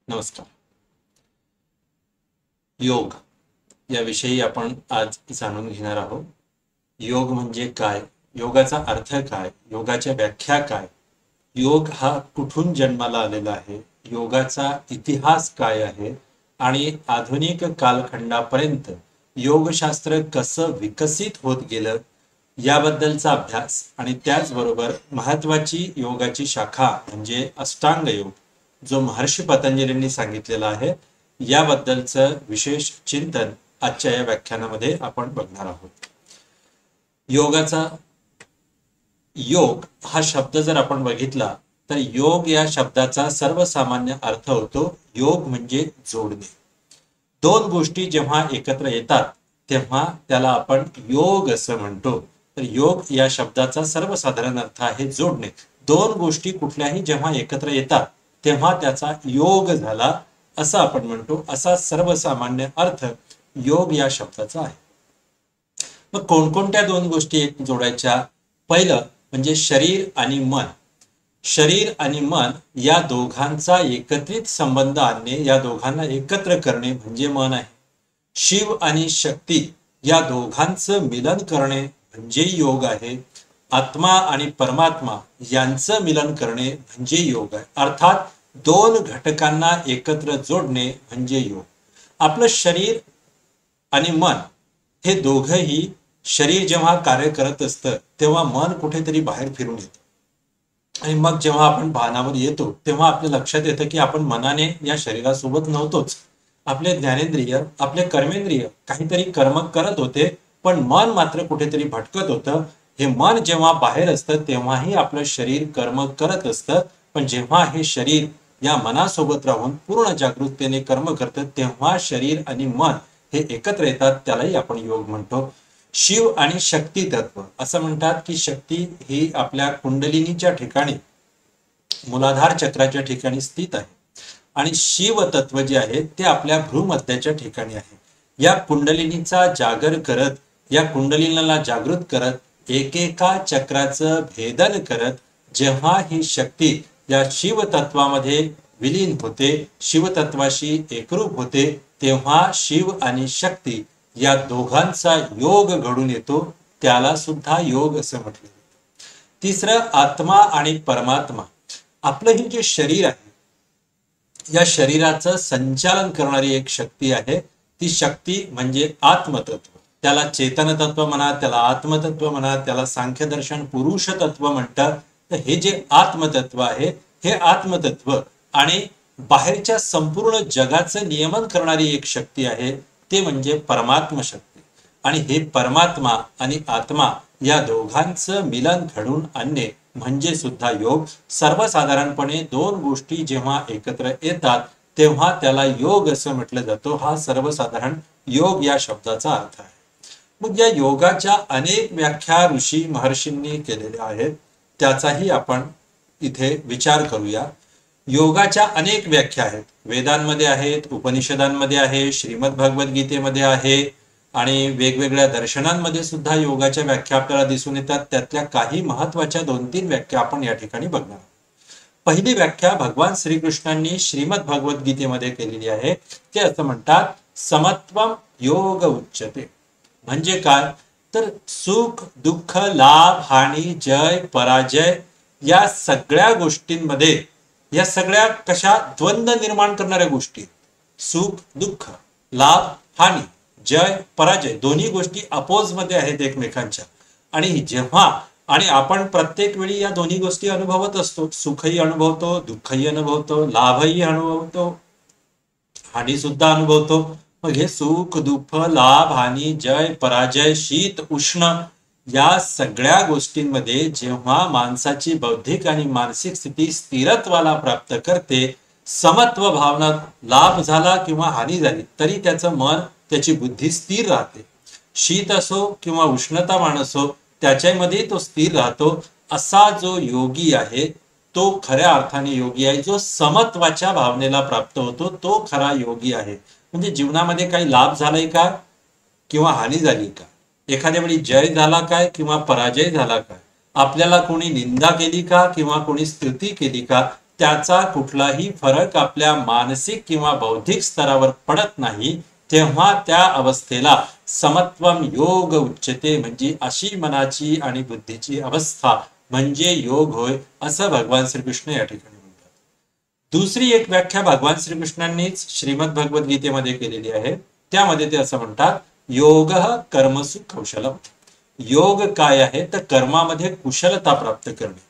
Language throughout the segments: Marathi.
नमस्कार. योग याविषयी आपण आज जाणून घेणार आहोत. योग म्हणजे काय, योगाचा अर्थ काय, योगाच्या व्याख्या काय, योग हा कुठून जन्माला आलेला आहे, योगाचा इतिहास काय आहे आणि आधुनिक कालखंडापर्यंत योगशास्त्र कसं विकसित होत गेलं याबद्दलचा अभ्यास आणि त्याचबरोबर महत्वाची योगाची शाखा म्हणजे अष्टांग योग जो महर्षी पतंजलींनी सांगितलेला आहे याबद्दलचं विशेष चिंतन आजच्या या व्याख्यानामध्ये आपण बघणार आहोत. योग हा शब्द जर आपण बघितला तर योग या शब्दाचा सर्वसामान्य अर्थ होतो योग म्हणजे जोडणे. दोन गोष्टी जेव्हा एकत्र येतात तेव्हा त्याला आपण योग असं म्हणतो. तर योग या शब्दाचा सर्वसाधारण अर्थ आहे जोडणे. दोन गोष्टी कुठल्याही जेव्हा एकत्र येतात तेव्हा त्याचा योग झाला असं आपण म्हणतो. असा सर्वसामान्य अर्थ योग या शब्दाचा आहे. मग कोणकोणत्या दोन गोष्टी जोडायच्या? पहिलं म्हणजे शरीर आणि मन. शरीर आणि मन या दोघांचा एकत्रित संबंध आणणे, या दोघांना एकत्र करणे म्हणजे मन आहे. शिव आणि शक्ती या दोघांचं मिलन करणे म्हणजे योग आहे. आत्मा आणि परमात्मा यांचं मिलन करणे म्हणजे योग आहे. अर्थात दोन घटकांना एकत्र जोडणे म्हणजे योग. आपलं शरीर आणि मन हे दोघंही, शरीर जेव्हा कार्य करत असतं तेव्हा मन कुठेतरी बाहेर फिरून येतं आणि मग जेव्हा आपण भानावर येतो तेव्हा आपल्या लक्षात येतं की आपण मनाने या शरीरासोबत नव्हतोच. आपले ज्ञानेंद्रिय, आपले कर्मेंद्रिय काहीतरी कर्म करत होते पण मन मात्र कुठेतरी भटकत होतं. हे मन जेव्हा बाहेर असतं तेव्हाही आपलं शरीर कर्म करत असतं, पण जेव्हा हे शरीर या मनासोबत राहून पूर्ण जागृततेने कर्म करतं तेव्हा शरीर आणि मन हे एकत्र येतात. त्यालाही आपण योग म्हणतो. शिव आणि शक्ती तत्व असं म्हणतात की शक्ती ही आपल्या कुंडलिनीच्या ठिकाणी, मूलाधार चक्राच्या ठिकाणी स्थित आहे आणि शिव तत्व जे आहे ते आपल्या भ्रूमध्याच्या ठिकाणी आहे. या कुंडलिनीचा जागर करत, या कुंडलिनीला जागृत करत, एकेका चक्राचं भेदन करत जेव्हा ही शक्ती या शिवतत्वामध्ये विलीन होते, शिवतत्वाशी एकरूप होते, तेव्हा शिव आणि शक्ती या दोघांचा योग घडून येतो. त्याला सुद्धा योग असं म्हटलं जातं. तिसरं आत्मा आणि परमात्मा. आपलं हे जे शरीर आहे या शरीराचं संचालन करणारी एक शक्ती आहे. ती शक्ती म्हणजे आत्मतत्व. त्याला चेतन तत्व म्हणा, त्याला आत्मतत्व म्हणा, त्याला सांख्यदर्शन पुरुष तत्व म्हणतात. तर हे जे आत्मतत्व आहे हे आत्मतत्व आणि बाहेरच्या संपूर्ण जगाचं नियमन करणारी एक शक्ती आहे ते म्हणजे परमात्मा शक्ती. आणि हे परमात्मा आणि आत्मा या दोघांचं मिलन घडून आणणे म्हणजे सुद्धा योग. सर्वसाधारणपणे दोन गोष्टी जेव्हा एकत्र येतात तेव्हा त्याला योग असं म्हटलं जातं. हा सर्वसाधारण योग या शब्दाचा अर्थ आहे. मग या योगाच्या अनेक व्याख्या ऋषी महर्षींनी केलेल्या आहेत, त्याचाही आपण इथे विचार करूया. योगाच्या अनेक व्याख्या आहेत. वेदांमध्ये आहेत, उपनिषदांमध्ये आहे, श्रीमद भगवद्गीतेमध्ये आहे आणि वेगवेगळ्या दर्शनांमध्ये सुद्धा योगाच्या व्याख्या आपल्याला दिसून येतात. त्यातल्या काही महत्वाच्या 2-3 व्याख्या आपण या ठिकाणी बघणार आहोत. पहिली व्याख्या भगवान श्रीकृष्णांनी श्रीमद भगवद्गीतेमध्ये केलेली आहे. ते असं म्हणतात, समत्वम योग उच्यते. म्हणजे काय तर सुख दुःख लाभ हानी जय पराजय या सगळ्या गोष्टींमध्ये, या सगळ्या कशा द्वंद्व निर्माण करणाऱ्या गोष्टी, सुख दुःख लाभ हानी जय पराजय दोन्ही गोष्टी अपोज मध्ये आहेत एकमेकांच्या. आणि जेव्हा आणि आपण प्रत्येक वेळी या दोन्ही गोष्टी अनुभवत असतो. सुखही अनुभवतो, दुःखही अनुभवतो, लाभही अनुभवतो, हानी सुद्धा अनुभवतो. मग हे सुख दुःख लाभ हानी जय पराजय शीत उष्ण या सगळ्या गोष्टींमध्ये जेव्हा माणसाची बौद्धिक आणि मानसिक स्थिती स्थिरत्वाला प्राप्त करते, समत्व भावना, लाभ झाला किंवा हानी झाली तरी त्याचं मन, त्याची बुद्धी स्थिर राहते. शीत असो किंवा उष्णतामान असो त्याच्यामध्ये तो स्थिर राहतो. असा जो योगी आहे तो खऱ्या अर्थाने योगी आहे. जो समत्वाच्या भावनेला प्राप्त होतो तो खरा योगी आहे. म्हणजे जीवनामध्ये काही लाभ झालाय का किंवा हानी झाली का, एखाद्या वेळी जय झाला काय किंवा पराजय झाला काय, आपल्याला कोणी निंदा केली का किंवा कोणी स्तुती केली का, त्याचा कुठलाही फरक आपल्या मानसिक किंवा बौद्धिक स्तरावर पडत नाही, तेव्हा त्या अवस्थेला समत्वम योग उच्यते, म्हणजे अशी मनाची आणि बुद्धीची अवस्था म्हणजे योग होय, असं भगवान श्रीकृष्ण या ठिकाणी म्हणतात. दुसरी एक व्याख्या भगवान श्रीकृष्णांनीच श्रीमद भगवद गीतेमध्ये केलेली आहे. त्यामध्ये ते असं म्हणतात, योग कर्मसु कौशलम. योग काय आहे तर कर्मामध्ये कुशलता प्राप्त करणे.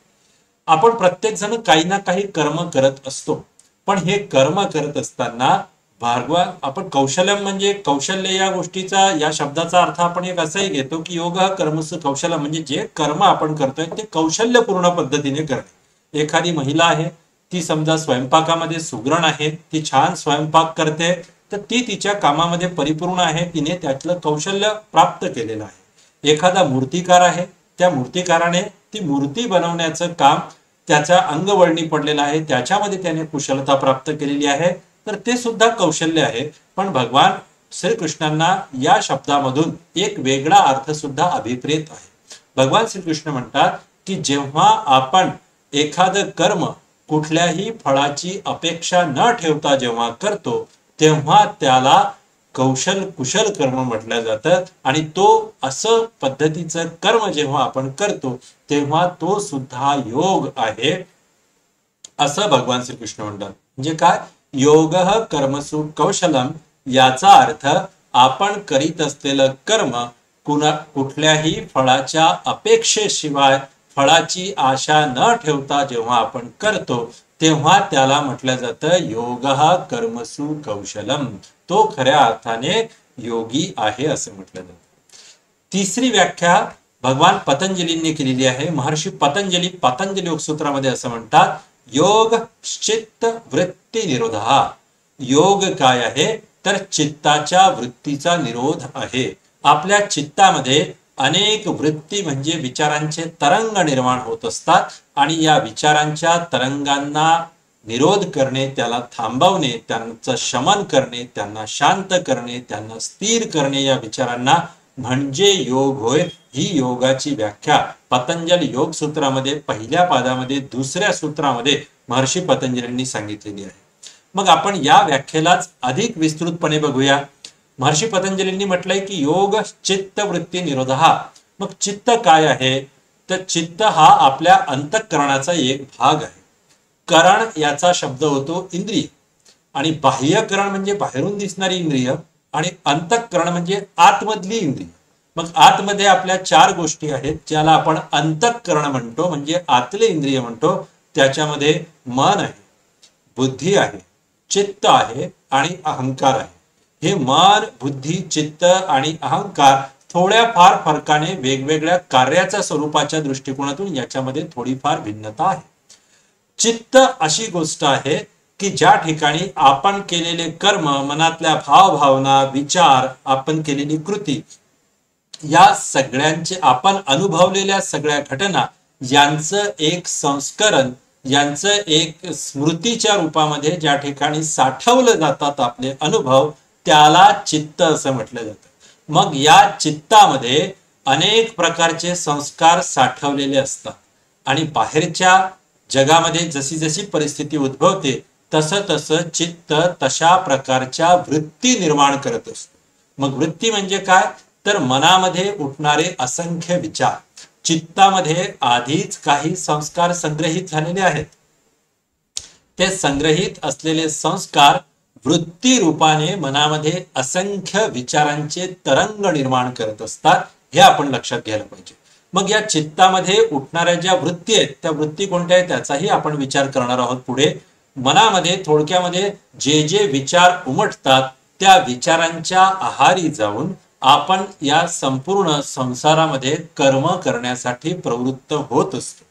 आपण प्रत्येक जण काही ना काही कर्म करत असतो, पण हे कर्म करत असताना भगवान आपण कौशल्यम म्हणजे कौशल्य या गोष्टीचा, या शब्दाचा अर्थ आपण एक असाही घेतो की योग कर्मसु कौशल्य म्हणजे जे कर्म आपण करतोय ते कौशल्यपूर्ण पद्धतीने करणे. एखादी महिला आहे, ती समजा स्वयंपाकामध्ये सुगरण आहे, ती छान स्वयंपाक करते, तर ती तिच्या कामामध्ये परिपूर्ण आहे, तिने त्यातलं कौशल्य प्राप्त केलेलं आहे. एखादा मूर्तिकार आहे, त्या मूर्तिकाराने ती मूर्ती बनवण्याचं काम त्याच्या अंगवळणी पडलेलं आहे, त्याच्यामध्ये त्याने कुशलता प्राप्त केलेली आहे, तर ते सुद्धा कौशल्य आहे. पण भगवान श्रीकृष्णांना या शब्दामधून एक वेगळा अर्थ सुद्धा अभिप्रेत आहे. भगवान श्रीकृष्ण म्हणतात की जेव्हा आपण एखादं कर्म कुठल्याही फळाची अपेक्षा न ठेवता जेव्हा करतो, तेव्हा त्याला कुशल कर्म म्हटलं जातं. आणि तो असं पद्धतीचं कर्म जेव्हा आपण करतो, तेव्हा तो सुद्धा योग आहे, असं भगवान श्रीकृष्ण म्हणतात. म्हणजे काय, योग कर्मसु कौशलम, याचा अर्थ आपण करीत असलेलं कर्म कुठल्याही फळाच्या अपेक्षेशिवाय, फळाची आशा न ठेवता जेव्हा आपण करतो, तेव्हा त्याला म्हटलं जातं योग कर्मसु कौशलम. तो खऱ्या अर्थाने योगी आहे असं म्हटलं जातं. तिसरी व्याख्या भगवान पतंजलींनी केलेली आहे. महर्षी पतंजली योग सूत्रामध्ये असं म्हणतात, योग चित्त वृत्ती निरोध. योग काय आहे तर चित्ताच्या वृत्तीचा निरोध आहे. आपल्या चित्तामध्ये अनेक वृत्ती म्हणजे विचारांचे तरंग निर्माण होत असतात, आणि या विचारांच्या तरंगांना निरोध करणे, त्याला थांबवणे, त्यांचं शमन करणे, त्यांना शांत करणे, त्यांना स्थिर करणे, या विचारांना म्हणजे योग होय. ही योगाची व्याख्या पतंजली योग सूत्रामध्ये पहिल्या पादामध्ये, दुसऱ्या सूत्रामध्ये महर्षी पतंजलींनी सांगितलेली आहे. मग आपण या व्याख्येलाच अधिक विस्तृतपणे बघूया. महर्षी पतंजलींनी म्हटलंय की योग चित्त वृत्ती निरोध. मग चित्त काय आहे तर चित्त हा आपल्या अंतःकरणाचा एक भाग आहे. करण याचा शब्द होतो इंद्रिय, आणि बाह्यकरण म्हणजे बाहेरून दिसणारी इंद्रिय, आणि अंतःकरण म्हणजे आतमधली इंद्रिय. मग आतमध्ये आपल्या 4 गोष्टी आहेत, ज्याला आपण अंतःकरण म्हणतो, म्हणजे आतले इंद्रिय म्हणतो. त्याच्यामध्ये मन आहे, बुद्धी आहे, चित्त आहे आणि अहंकार आहे. हे मन, बुद्धी, चित्त आणि अहंकार थोड्या फार फरकाने वेगवेगळ्या कार्याच्या स्वरूपाच्या दृष्टिकोनातून याच्यामध्ये थोडीफार भिन्नता आहे. चित्त अशी गोष्ट आहे की ज्या ठिकाणी आपण केलेले कर्म, मनातल्या भावभावना, विचार, आपण केलेली कृती, या सगळ्यांचे, आपण अनुभवलेल्या सगळ्या घटना यांचं एक संस्करण, यांचं एक स्मृतीच्या रूपामध्ये ज्या ठिकाणी साठवलं जातात आपले अनुभव, त्याला चित्त असं म्हटलं जातं. मग या चित्तामध्ये अनेक प्रकारचे संस्कार साठवलेले असतात, आणि बाहेरच्या जगामध्ये जशी जशी परिस्थिती उद्भवते तसं तसं चित्त तशा प्रकारच्या वृत्ती निर्माण करत असतो. मग वृत्ती म्हणजे काय तर मनामध्ये उठणारे असंख्य विचार. चित्तामध्ये आधीच काही संस्कार संग्रहित झालेले आहेत. ते संग्रहित असलेले संस्कार वृत्ती रूपाने मनामध्ये असंख्य विचारांचे तरंग निर्माण करत असतात, हे आपण लक्षात घ्यायला पाहिजे. मग या चित्तामध्ये उठणाऱ्या ज्या वृत्ती आहेत, त्या वृत्ती कोणत्या आहेत त्याचाही आपण विचार करणार आहोत पुढे. मनामध्ये थोडक्यामध्ये जे जे विचार उमटतात, त्या विचारांच्या आहारी जाऊन आपण या संपूर्ण संसारामध्ये कर्म करण्यासाठी प्रवृत्त होत असतो.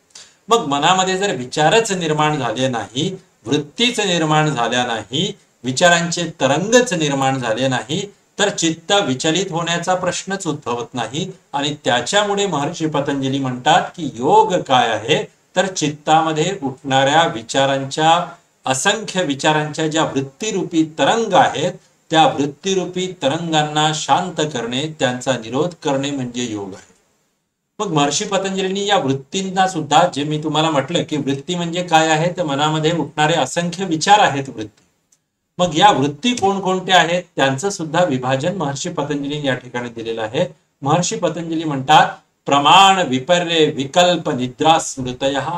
मग मनामध्ये जर विचारच निर्माण झाले नाही, वृत्तीच निर्माण झाल्या नाही, विचारांचे तरंगच निर्माण झाले नाही, तर चित्त विचलित होण्याचा प्रश्नच उद्भवत नाही. आणि त्याच्यामुळे महर्षी पतंजली म्हणतात की योग काय आहे तर चित्तामध्ये उठणाऱ्या विचारांच्या, असंख्य विचारांच्या ज्या वृत्तीरूपी तरंग आहेत, त्या वृत्तीरूपी तरंगांना शांत करणे, त्यांचा निरोध करणे म्हणजे योग आहे. मग महर्षी पतंजलींनी या वृत्तींना सुद्धा, जे मी तुम्हाला म्हटलं की वृत्ती म्हणजे काय आहे, तर मनामध्ये उठणारे असंख्य विचार आहेत वृत्ती. मग या वृत्ती कोणकोणत्या आहेत त्यांचं सुद्धा विभाजन महर्षी पतंजली या ठिकाणी दिलेलं आहे. महर्षी पतंजली म्हणतात प्रमाण विपर्य विकल्प निद्रा स्मृतयः.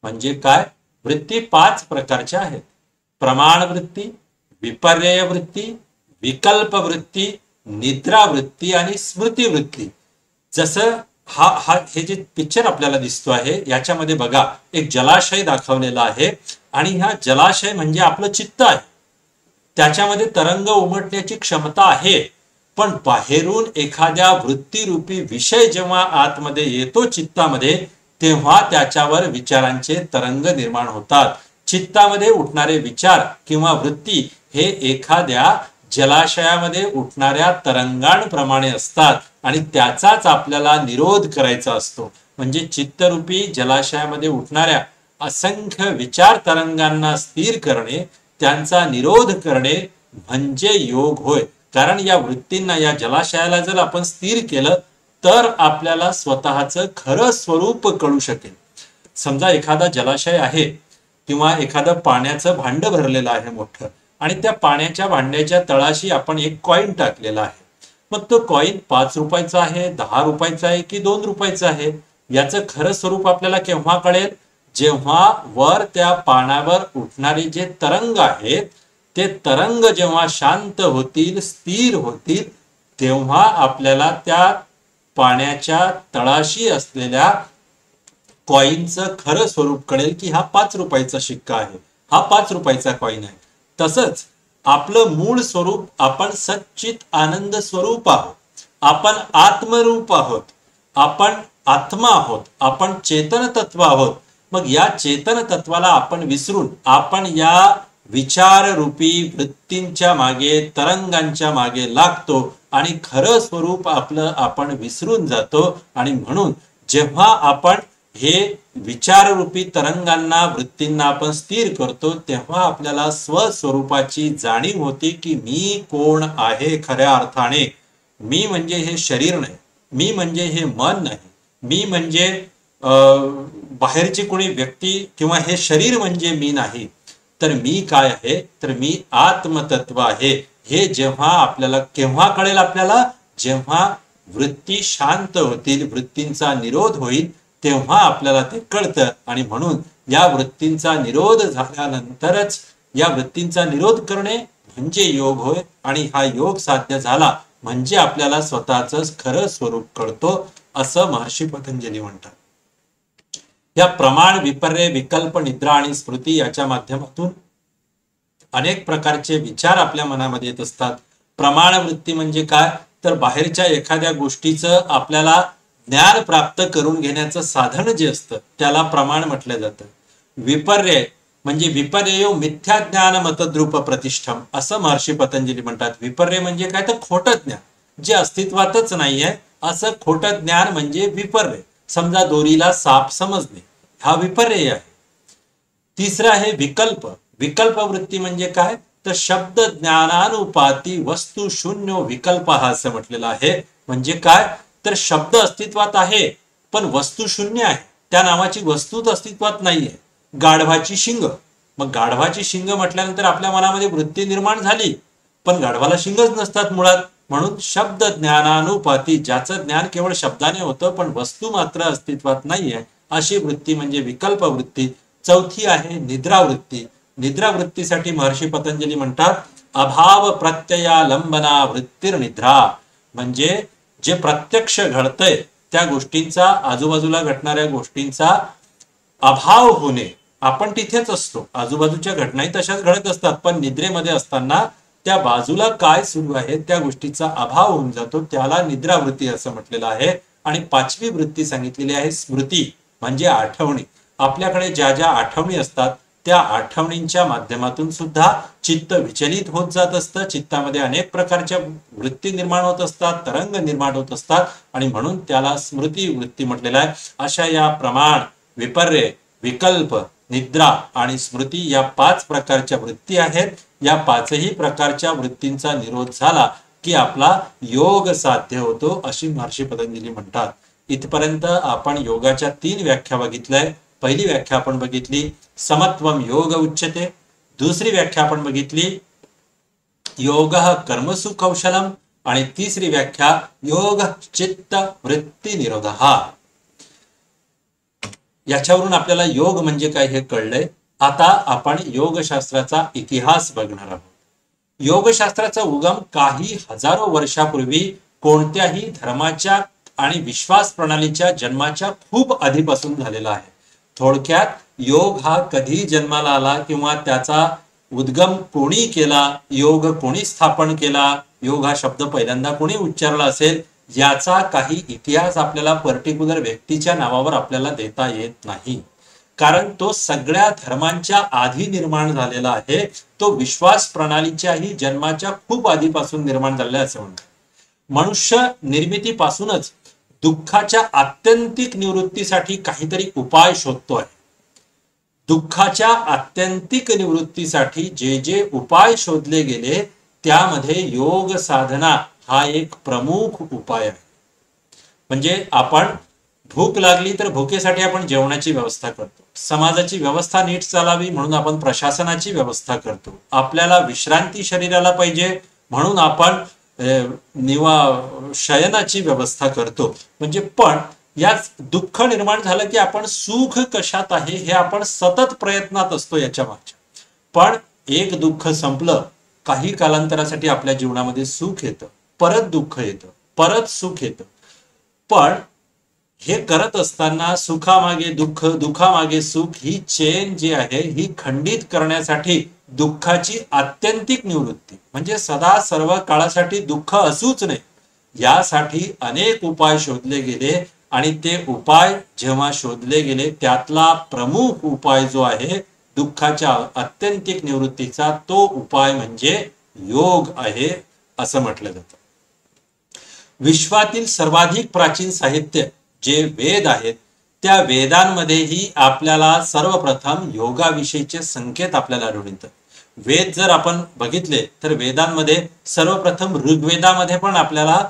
म्हणजे काय? वृत्ती 5 प्रकारच्या आहेत. प्रमाण वृत्ती, विपर्यय वृत्ती, विकल्प वृत्ती, निद्रा वृत्ती आणि स्मृती वृत्ती. जसं हे जे पिक्चर आपल्याला दिसतो आहे याच्यामध्ये बघा एक जलाशय दाखवलेला आहे आणि हा जलाशय म्हणजे आपलं चित्त आहे. त्याच्यामध्ये तरंग उमटण्याची क्षमता आहे, पण बाहेरून एखाद्या वृत्तीरूपी विषय जेव्हा आतमध्ये येतो चित्तामध्ये, तेव्हा त्याच्यावर विचारांचे तरंग निर्माण होतात. चित्तामध्ये उठणारे विचार किंवा वृत्ती हे एखाद्या जलाशयामध्ये उठणाऱ्या तरंगांप्रमाणे असतात आणि त्याचाच आपल्याला निरोध करायचा असतो. म्हणजे चित्तरूपी जलाशयामध्ये उठणाऱ्या असंख्य विचार तरंगांना स्थिर करणे, त्यांचा निरोध करणे म्हणजे योग होय. कारण या वृत्तींना, या जलाशयाला जर आपण स्थिर केलं तर आपल्याला स्वतःचं खरं स्वरूप कळू शकेल. समजा एखादा जलाशय आहे किंवा एखादं पाण्याचं भांड भरलेलं आहे मोठं, आणि त्या पाण्याच्या भांड्याच्या तळाशी आपण एक कॉइन टाकलेला आहे. मग तो कॉइन 5 रुपयाचा आहे, 10 रुपयाचा आहे की 2 रुपयाचा आहे, याचं खरं स्वरूप आपल्याला केव्हा कळेल? जेव्हा वर त्या पाण्यावर उठणारे जे तरंग आहेत ते तरंग जेव्हा शांत होतील, स्थिर होतील, तेव्हा आपल्याला त्या पाण्याच्या तळाशी असलेल्या कॉइनचं खरं स्वरूप कळेल की हा 5 रुपयाचा शिक्का आहे, हा 5 रुपयाचा कॉइन आहे. तसंच आपलं मूळ स्वरूप, आपण सच्चित आनंद स्वरूप आहोत, आपण आत्मरूप आहोत, आपण आत्मा आहोत, आपण चेतन तत्व आहोत. मग या चेतन तत्वाला आपण विसरून आपण या विचाररूपी वृत्तींच्या मागे, तरंगांच्या मागे लागतो आणि खरं स्वरूप आपलं आपण विसरून जातो. आणि म्हणून जेव्हा आपण हे विचाररूपी तरंगांना, वृत्तींना आपण स्थिर करतो, तेव्हा आपल्याला स्वस्वरूपाची जाणीव होती की मी कोण आहे खऱ्या अर्थाने. मी म्हणजे हे शरीर नाही, मी म्हणजे हे मन नाही, मी म्हणजे बाहेरची कोणी व्यक्ती किंवा हे शरीर म्हणजे मी नाही. तर मी काय आहे? तर मी आत्मतत्व आहे. हे जेव्हा आपल्याला केव्हा कळेल? आपल्याला जेव्हा वृत्ती शांत होतील, वृत्तींचा निरोध होईल, तेव्हा आपल्याला ते कळतं. आणि म्हणून या वृत्तींचा निरोध झाल्यानंतरच, या वृत्तींचा निरोध करणे म्हणजे योग होय. आणि हा योग साध्य झाला म्हणजे आपल्याला स्वतःच खरं स्वरूप कळतो, असं महर्षी पतंजली म्हणतात. या प्रमाण, विपर्य, विकल्प, निद्रा आणि स्मृती याच्या माध्यमातून अनेक प्रकारचे विचार आपल्या मनामध्ये येत असतात. प्रमाण वृत्ती म्हणजे काय? तर बाहेरच्या एखाद्या गोष्टीचं आपल्याला ज्ञान प्राप्त करून घेण्याचं साधन जे असतं त्याला प्रमाण म्हटलं जातं. विपर्य म्हणजे विपर्ययो मिथ्या ज्ञान मतद्रुप प्रतिष्ठम, असं महर्षी पतंजली म्हणतात. विपर्य म्हणजे काय? तर खोटं ज्ञान, जे अस्तित्वातच नाहीये असं खोटं ज्ञान म्हणजे विपर्य. समजा दोरीला साप समजणे, हा विपर्य आहे. तिसरा आहे विकल्प. विकल्प वृत्ती म्हणजे काय? तर शब्द ज्ञानानुपाती वस्तू शून्य विकल्प, हा असं म्हटलेलं आहे. म्हणजे काय? तर शब्द अस्तित्वात आहे पण वस्तू शून्य आहे, त्या नावाची वस्तूच अस्तित्वात नाहीये. गाढवाची शिंग, मग गाढवाची शिंग म्हटल्यानंतर आपल्या मनामध्ये वृत्ती निर्माण झाली, पण गाढवाला शिंगच नसतात मुळात. म्हणून शब्द ज्ञानानुपाती, ज्याचं ज्ञान केवळ शब्दाने होतं पण वस्तू मात्र अस्तित्वात नाहीये, अशी वृत्ती म्हणजे विकल्प वृत्ती. चौथी आहे निद्रा वृत्ती. निद्रा वृत्तीसाठी महर्षी पतंजली म्हणतात अभाव प्रत्ययालंबना वृत्तिर्निद्रा. म्हणजे जे प्रत्यक्ष घडतंय त्या गोष्टींचा, आजूबाजूला घडणाऱ्या गोष्टींचा अभाव होणे. आपण तिथेच असतो, आजूबाजूच्या घटनाही तशाच घडत असतात, पण निद्रेमध्ये असताना त्या बाजूला काय सुरू आहे त्या गोष्टीचा अभाव होऊन जातो, त्याला निद्रा वृत्ती असं म्हटलेलं आहे. आणि 5वी वृत्ती सांगितलेली आहे स्मृती, म्हणजे आठवणी. आपल्याकडे ज्या ज्या आठवणी असतात त्या आठवणींच्या माध्यमातून सुद्धा चित्त विचलित होत जात असतं. चित्तामध्ये अनेक प्रकारच्या वृत्ती निर्माण होत असतात, तरंग निर्माण होत असतात, आणि म्हणून त्याला स्मृती वृत्ती म्हटलेलं आहे. अशा या प्रमाण, विपर्य, विकल्प, निद्रा आणि स्मृती या 5 प्रकारच्या वृत्ती आहेत. या 5ही प्रकारच्या वृत्तींचा निरोध झाला की आपला योग साध्य होतो, अशी महर्षी पतंजली म्हणतात. इथपर्यंत आपण योगाच्या 3 व्याख्या बघितल्या. पहिली व्याख्या आपण बघितली समत्वम योग उच्यते. दुसरी व्याख्या आपण बघितली योगः कर्मसु कौशलम आणि तिसरी व्याख्या योग चित्त वृत्ती निरोधः. याच्यावरून आपल्याला योग म्हणजे काय हे कळलंय. आता आपण योगशास्त्राचा इतिहास बघणार आहोत. योगशास्त्राचा उगम काही हजारो वर्षापूर्वी कोणत्याही धर्माच्या आणि विश्वास प्रणालीच्या जन्माच्या खूप आधीपासून झालेला आहे. थोडक्यात योग हा कधी जन्माला आला किंवा त्याचा उद्गम कोणी केला, योग कोणी स्थापन केला, योग हा शब्द पहिल्यांदा कोणी उच्चारला असेल, याचा काही इतिहास आपल्याला पर्टिक्युलर व्यक्तीच्या नावावर आपल्याला देता येत नाही. कारण तो सगळ्या धर्मांच्या आधी निर्माण झालेला आहे. तो विश्वास प्रणालीच्याही जन्माच्या खूप आधीपासून निर्माण झालेला असं म्हणतात. मनुष्य निर्मितीपासूनच दुःखाच्या आत्यंतिक निवृत्तीसाठी काहीतरी उपाय शोधतो आहे. दुःखाच्या आत्यंतिक निवृत्तीसाठी जे जे उपाय शोधले गेले त्यामध्ये योग साधना हा एक प्रमुख उपाय आहे. म्हणजे आपण भूक लागली तर भुकेसाठी आपण जेवणाची व्यवस्था करतो. समाजाची व्यवस्था नीट चालावी म्हणून आपण प्रशासनाची व्यवस्था करतो. आपल्याला विश्रांती शरीराला पाहिजे म्हणून आपण शयनाची व्यवस्था करतो. म्हणजे पण याच दुःख निर्माण झालं की आपण सुख कशात आहे हे आपण सतत प्रयत्नात असतो याच्या मागच्या. पण एक दुःख संपलं काही कालांतरासाठी आपल्या जीवनामध्ये सुख येतं, परत दुःख येतं, परत सुख येतं. पण हे करत असताना सुखामागे दुःख, दुःखामागे सुख ही चेन जी आहे ही खंडित करण्यासाठी दुःखाची आत्यंतिक निवृत्ती म्हणजे सदा सर्व काळासाठी दुःख असूच नये यासाठी अनेक उपाय शोधले गेले. आणि ते उपाय जेव्हा शोधले गेले त्यातला प्रमुख उपाय जो आहे दुःखाच्या आत्यंतिक निवृत्तीचा तो उपाय म्हणजे योग आहे असं म्हटलं जातं. विश्वातील सर्वाधिक प्राचीन साहित्य जे वेद आहेत त्या वेदांमध्येही आपल्याला सर्वप्रथम योगाविषयीचे संकेत आपल्याला आढळून येतात. वेद जर आपण बघितले तर वेदांमध्ये सर्वप्रथम ऋग्वेदामध्ये पण आपल्याला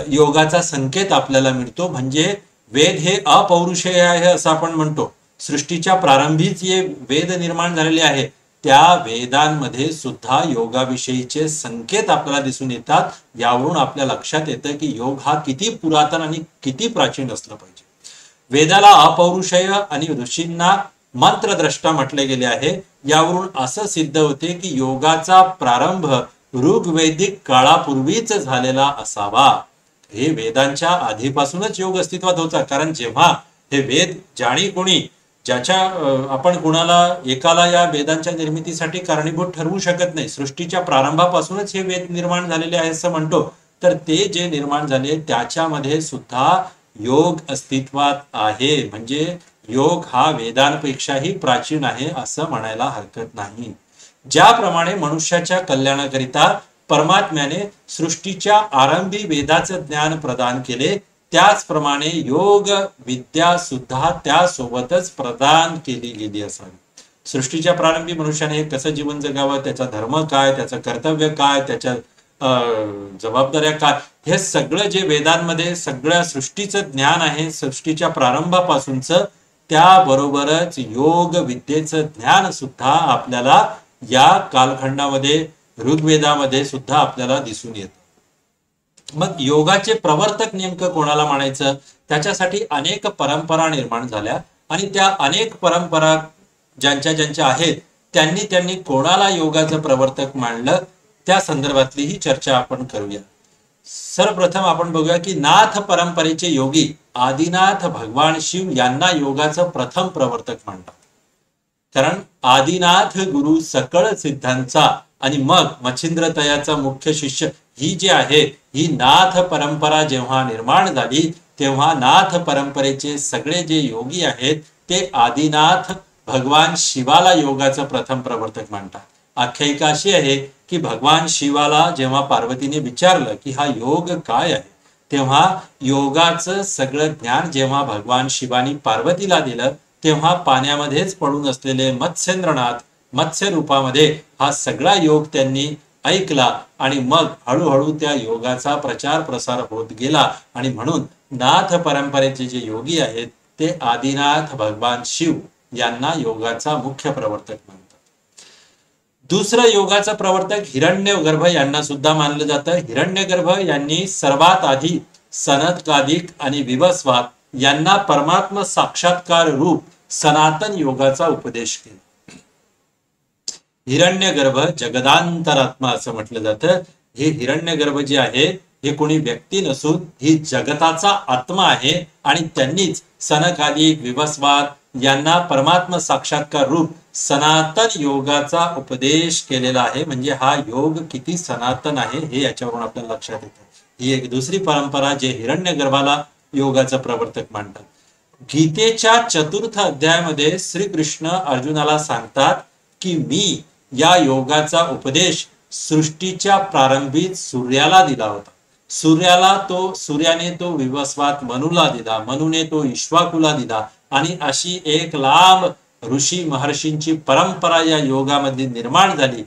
योगाचा संकेत आपल्याला मिळतो. म्हणजे वेद हे अपौरुषेय आहे असं आपण म्हणतो. सृष्टीच्या प्रारंभीच जे वेद निर्माण झालेले आहे त्या वेदांमध्ये सुद्धा योगाविषयीचे संकेत आपल्याला दिसून येतात. यावरून आपल्या लक्षात येतं की योग हा किती पुरातन आणि किती प्राचीन असलं पाहिजे. वेदाला अपौरुषेय आणि ऋषींना मंत्रद्रष्टा म्हटले गेले आहे. यावरून असं सिद्ध होते की योगाचा प्रारंभ ऋग्वैदिक काळापूर्वीच झालेला असावा. हे वेदांच्या आधीपासूनच योग अस्तित्वात होता. कारण जेव्हा हे वेद जाणी कोणी ज्याच्या आपण कुणाला एकाला या वेदांच्या निर्मितीसाठी कारणीभूत ठरवू शकत नाही. सृष्टीच्या प्रारंभापासूनच हे वेद निर्माण झालेले आहे असं म्हणतो. तर ते जे निर्माण झाले त्याच्यामध्ये सुद्धा योग अस्तित्वात आहे. म्हणजे योग हा वेदांपेक्षाही प्राचीन आहे असं म्हणायला हरकत नाही. ज्याप्रमाणे मनुष्याच्या कल्याणाकरिता परमात्म्याने सृष्टीच्या आरंभी वेदाचं ज्ञान प्रदान केले त्याचप्रमाणे योग विद्या सुद्धा त्यासोबतच प्रदान केली गेली असावी. सृष्टीच्या प्रारंभी मनुष्याने कसं जीवन जगावं, त्याचा धर्म काय, त्याचं कर्तव्य काय, त्याच्या जबाबदाऱ्या काय, हे सगळं जे वेदांमध्ये सगळ्या सृष्टीचं ज्ञान आहे सृष्टीच्या प्रारंभापासूनचं, त्याबरोबरच योग विद्येचं ज्ञान सुद्धा आपल्याला या कालखंडामध्ये ऋग्वेदामध्ये सुद्धा आपल्याला दिसून येतं. मग योगाचे प्रवर्तक नेमकं कोणाला म्हणायचं, त्याच्यासाठी अनेक परंपरा निर्माण झाल्या आणि त्या अनेक परंपरा ज्यांच्या आहेत त्यांनी कोणाला योगाचं प्रवर्तक मानलं त्या संदर्भातली ही चर्चा आपण करूया. सर्वप्रथम आपण बघूया की नाथ परंपरेचे योगी आदिनाथ भगवान शिव यांना योगाचं प्रथम प्रवर्तक मानतात. कारण आदिनाथ गुरु सकळ सिद्धांचा आणि मग मच्छिंद्रतयाचा मुख्य शिष्य ही जी आहे ही नाथ परंपरा जेव्हा निर्माण झाली तेव्हा नाथ परंपरेचे सगळे जे योगी आहेत ते आदिनाथ भगवान शिवाला योगाचं प्रथम प्रवर्तक मानतात. आख्यायिका अशी आहे की भगवान शिवाला जेव्हा पार्वतीने विचारलं की हा योग काय आहे तेव्हा योगाचं सगळं ज्ञान जेव्हा भगवान शिवानी पार्वतीला दिलं तेव्हा पाण्यामध्येच पडून असलेले मत्स्येंद्रनाथ मत्स्य रूपामध्ये हा सगळा योग त्यांनी ऐकला आणि मग हळूहळू त्या योगाचा प्रचार प्रसार होत गेला आणि म्हणून नाथ परंपरेचे जे योगी आहेत ते आदिनाथ भगवान शिव यांना योगाचा मुख्य प्रवर्तक मानतात. दुसरं योगाचा प्रवर्तक हिरण्यगर्भ यांना सुद्धा मानलं जातं. हिरण्यगर्भ यांनी सर्वात आधी सनत्कादिक आणि विवस्वात यांना परमात्मा साक्षात्कार रूप सनातन योगाचा उपदेश केला. हिरण्यगर्भ जगदांतरात्मा असं म्हटलं जातं. हे हिरण्यगर्भ जे आहे हे कोणी व्यक्ती नसून ही जगताचा आत्मा आहे आणि त्यांनीच सनकादिक विवस्वात यांना परमात्मा साक्षात्कार रूप सनातन योगाचा उपदेश केलेला आहे. म्हणजे हा योग किती सनातन आहे हे याच्यावरून आपल्याला लक्षात येतं. ही एक दुसरी परंपरा जे हिरण्यगर्भाला योगाचा प्रवर्तक मानतात. गीतेच्या 4th अध्यायामध्ये श्रीकृष्ण अर्जुनाला सांगतात की मी या योगाचा उपदेश सृष्टीच्या प्रारंभीत सूर्याला दिला होता. सूर्याने तो विवस्वात मनुला दिला, मनुने तो इक्ष्वाकुला दिला आणि अशी एक लांब ऋषी महर्षींची परंपरा या योगामध्ये निर्माण झाली.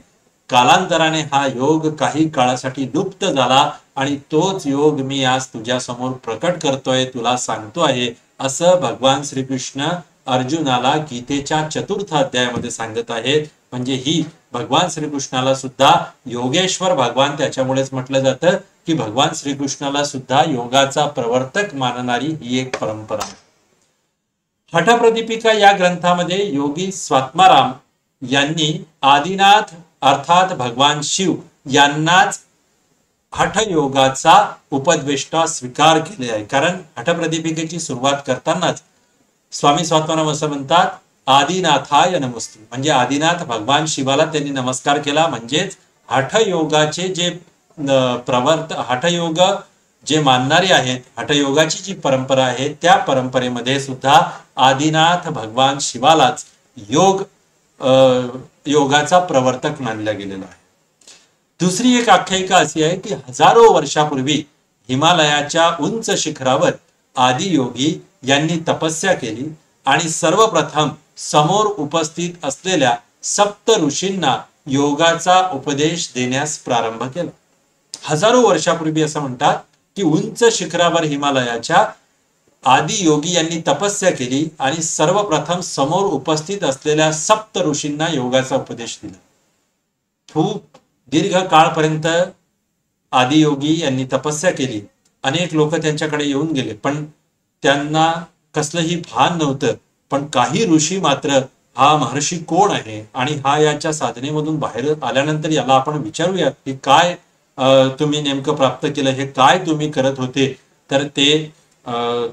कालांतराने हा योग काही काळासाठी लुप्त झाला आणि तोच योग मी आज तुझ्या समोर प्रकट करतोय, तुला सांगतो आहे असं भगवान श्रीकृष्ण अर्जुनाला गीतेच्या 4th अध्यायामध्ये सांगत आहेत. म्हणजे ही भगवान श्रीकृष्णाला सुद्धा योगेश्वर भगवान त्याच्यामुळेच म्हटलं जातं की भगवान श्रीकृष्णाला सुद्धा योगाचा प्रवर्तक मानणारी ही एक परंपरा. हठप्रदीपिका या ग्रंथामध्ये योगी स्वात्माराम यांनी आदिनाथ अर्थात भगवान शिव यांनाच हठयोगाचा उपदेष्टा स्वीकार केले आहे. कारण हठप्रदीपिकेची सुरुवात करतानाच स्वामी स्वात्माराम असं म्हणतात आदिनाथाय नमस्तु. म्हणजे आदिनाथ भगवान शिवाला त्यांनी नमस्कार केला. म्हणजेच हठयोगाचे जे हठयोग जे मानणारे आहेत, हठयोगाची जी परंपरा आहे त्या परंपरेमध्ये सुद्धा आदिनाथ भगवान शिवालाच योगाचा प्रवर्तक मानलं गेलेला आहे. दुसरी एक आख्यायिका अशी आहे की हजारो वर्षापूर्वी हिमालयाच्या उंच शिखरावर आदियोगी यांनी तपस्या केली आणि सर्वप्रथम समोर उपस्थित असलेल्या सप्त ऋषींना योगाचा उपदेश देण्यास प्रारंभ केला. हजारो वर्षापूर्वी असं म्हणतात की उंच शिखरावर हिमालयाच्या आदियोगी यांनी तपस्या केली आणि सर्वप्रथम समोर उपस्थित असलेल्या सप्त ऋषींना योगाचा उपदेश दिला. खूप दीर्घ काळपर्यंत आदियोगी यांनी तपस्या केली. अनेक लोक त्यांच्याकडे येऊन गेले पण त्यांना कसलंही भान नव्हतं. पण काही ऋषी मात्र हा महर्षी कोण आहे आणि हा याच्या साधनेमधून बाहेर आल्यानंतर याला आपण विचारूया की काय तुम्ही नेमकं प्राप्त केलं, हे काय तुम्ही करत होते. तर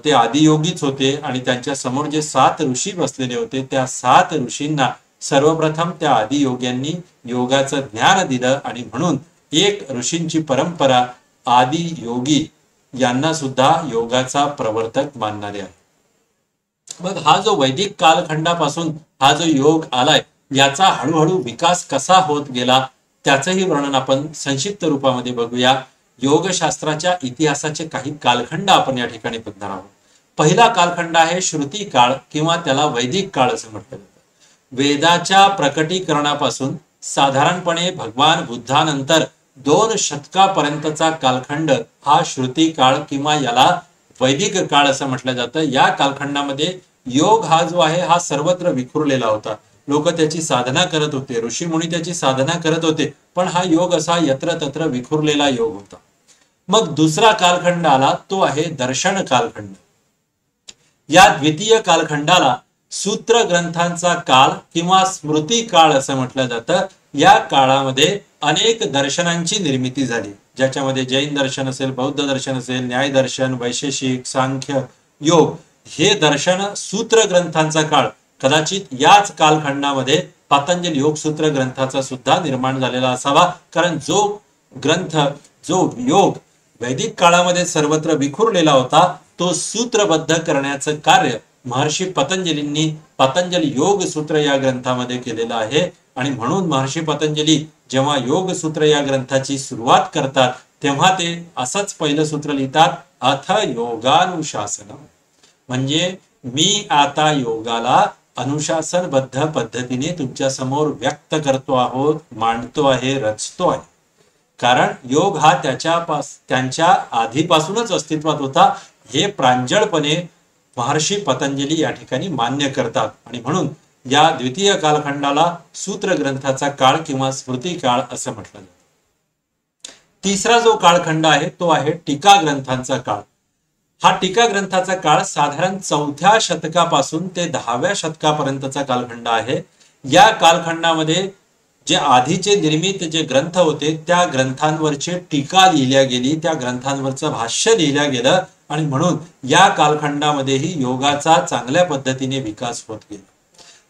ते आदियोगीच होते आणि त्यांच्या समोर जे 7 ऋषी बसलेले होते त्या 7 ऋषींना सर्वप्रथम त्या आदियोग्यांनी योगाचं ज्ञान दिलं आणि म्हणून एक ऋषींची परंपरा आदियोगी यांना सुद्धा योगाचा प्रवर्तक मानणारे आहे. मग हा जो वैदिक कालखंडापासून हा जो योग आलाय याचा हळूहळू विकास कसा होत गेला त्याचंही वर्णन आपण संक्षिप्त रूपामध्ये बघूया. योगशास्त्राच्या इतिहासाचे काही कालखंड आपण या ठिकाणी बघणार आहोत. पहिला कालखंड आहे श्रुती काळ किंवा त्याला वैदिक काळ असं म्हटलं जातं. वेदाच्या प्रकटीकरणापासून साधारणपणे भगवान बुद्धानंतर 2 शतकापर्यंतचा कालखंड हा श्रुती काळ किंवा याला वैदिक काळ असं म्हटलं जातं. या कालखंडामध्ये योग हा जो आहे हा सर्वत्र विखुरलेला होता. लोक त्याची साधना करत होते, ऋषीमुनी त्याची साधना करत होते, पण हा योग असा यत्र तत्र विखुरलेला योग होता. मग दुसरा कालखंड आला तो आहे दर्शन कालखंड. या द्वितीय कालखंडाला सूत्र ग्रंथांचा काळ किंवा स्मृती काळ असं म्हटलं जातं. या काळामध्ये अनेक दर्शनांची निर्मिती झाली ज्याच्यामध्ये जैन दर्शन असेल, बौद्ध दर्शन असेल, न्याय दर्शन, वैशेषिक, सांख्य, योग हे दर्शन सूत्र ग्रंथांचा काळ. कदाचित याच कालखंडामध्ये पतंजली योग सूत्र ग्रंथाचा सुद्धा निर्माण झालेला असावा. कारण जो योग वैदिक काळामध्ये सर्वत्र विखुरलेला होता तो सूत्रबद्ध करण्याचं कार्य महर्षी पतंजलींनी पतंजली योग सूत्र या ग्रंथामध्ये केलेलं आहे. आणि म्हणून महर्षी पतंजली जेव्हा योग सूत्र या ग्रंथाची सुरुवात करतात तेव्हा ते असंच पहिलं सूत्र लिहितात, अथ योगानुशासन. म्हणजे मी आता योगाला अनुशासनबद्ध पद्धतीने तुमच्या समोर व्यक्त करतो आहोत, मांडतो आहे, रचतो आहे. कारण योग हा त्यांच्या आधीपासूनच अस्तित्वात होता, हे प्रांजळपणे महर्षी पतंजली या ठिकाणी मान्य करतात. आणि म्हणून या द्वितीय कालखंडाला सूत्र ग्रंथाचा काळ किंवा स्मृती काळ असं म्हटलं जातं. तिसरा जो कालखंड आहे तो आहे टीका ग्रंथांचा काळ. हा टीका ग्रंथाचा काळ साधारण 4थ्या शतकापासून ते 10व्या शतकापर्यंतचा कालखंड आहे. या कालखंडामध्ये जे आधीचे निर्मित जे ग्रंथ होते त्या ग्रंथांवरची टीका लिहिल्या गेली, त्या ग्रंथांवरचं भाष्य लिहिल्या गेलं आणि म्हणून या कालखंडामध्येही योगाचा चांगल्या पद्धतीने विकास होत गेला.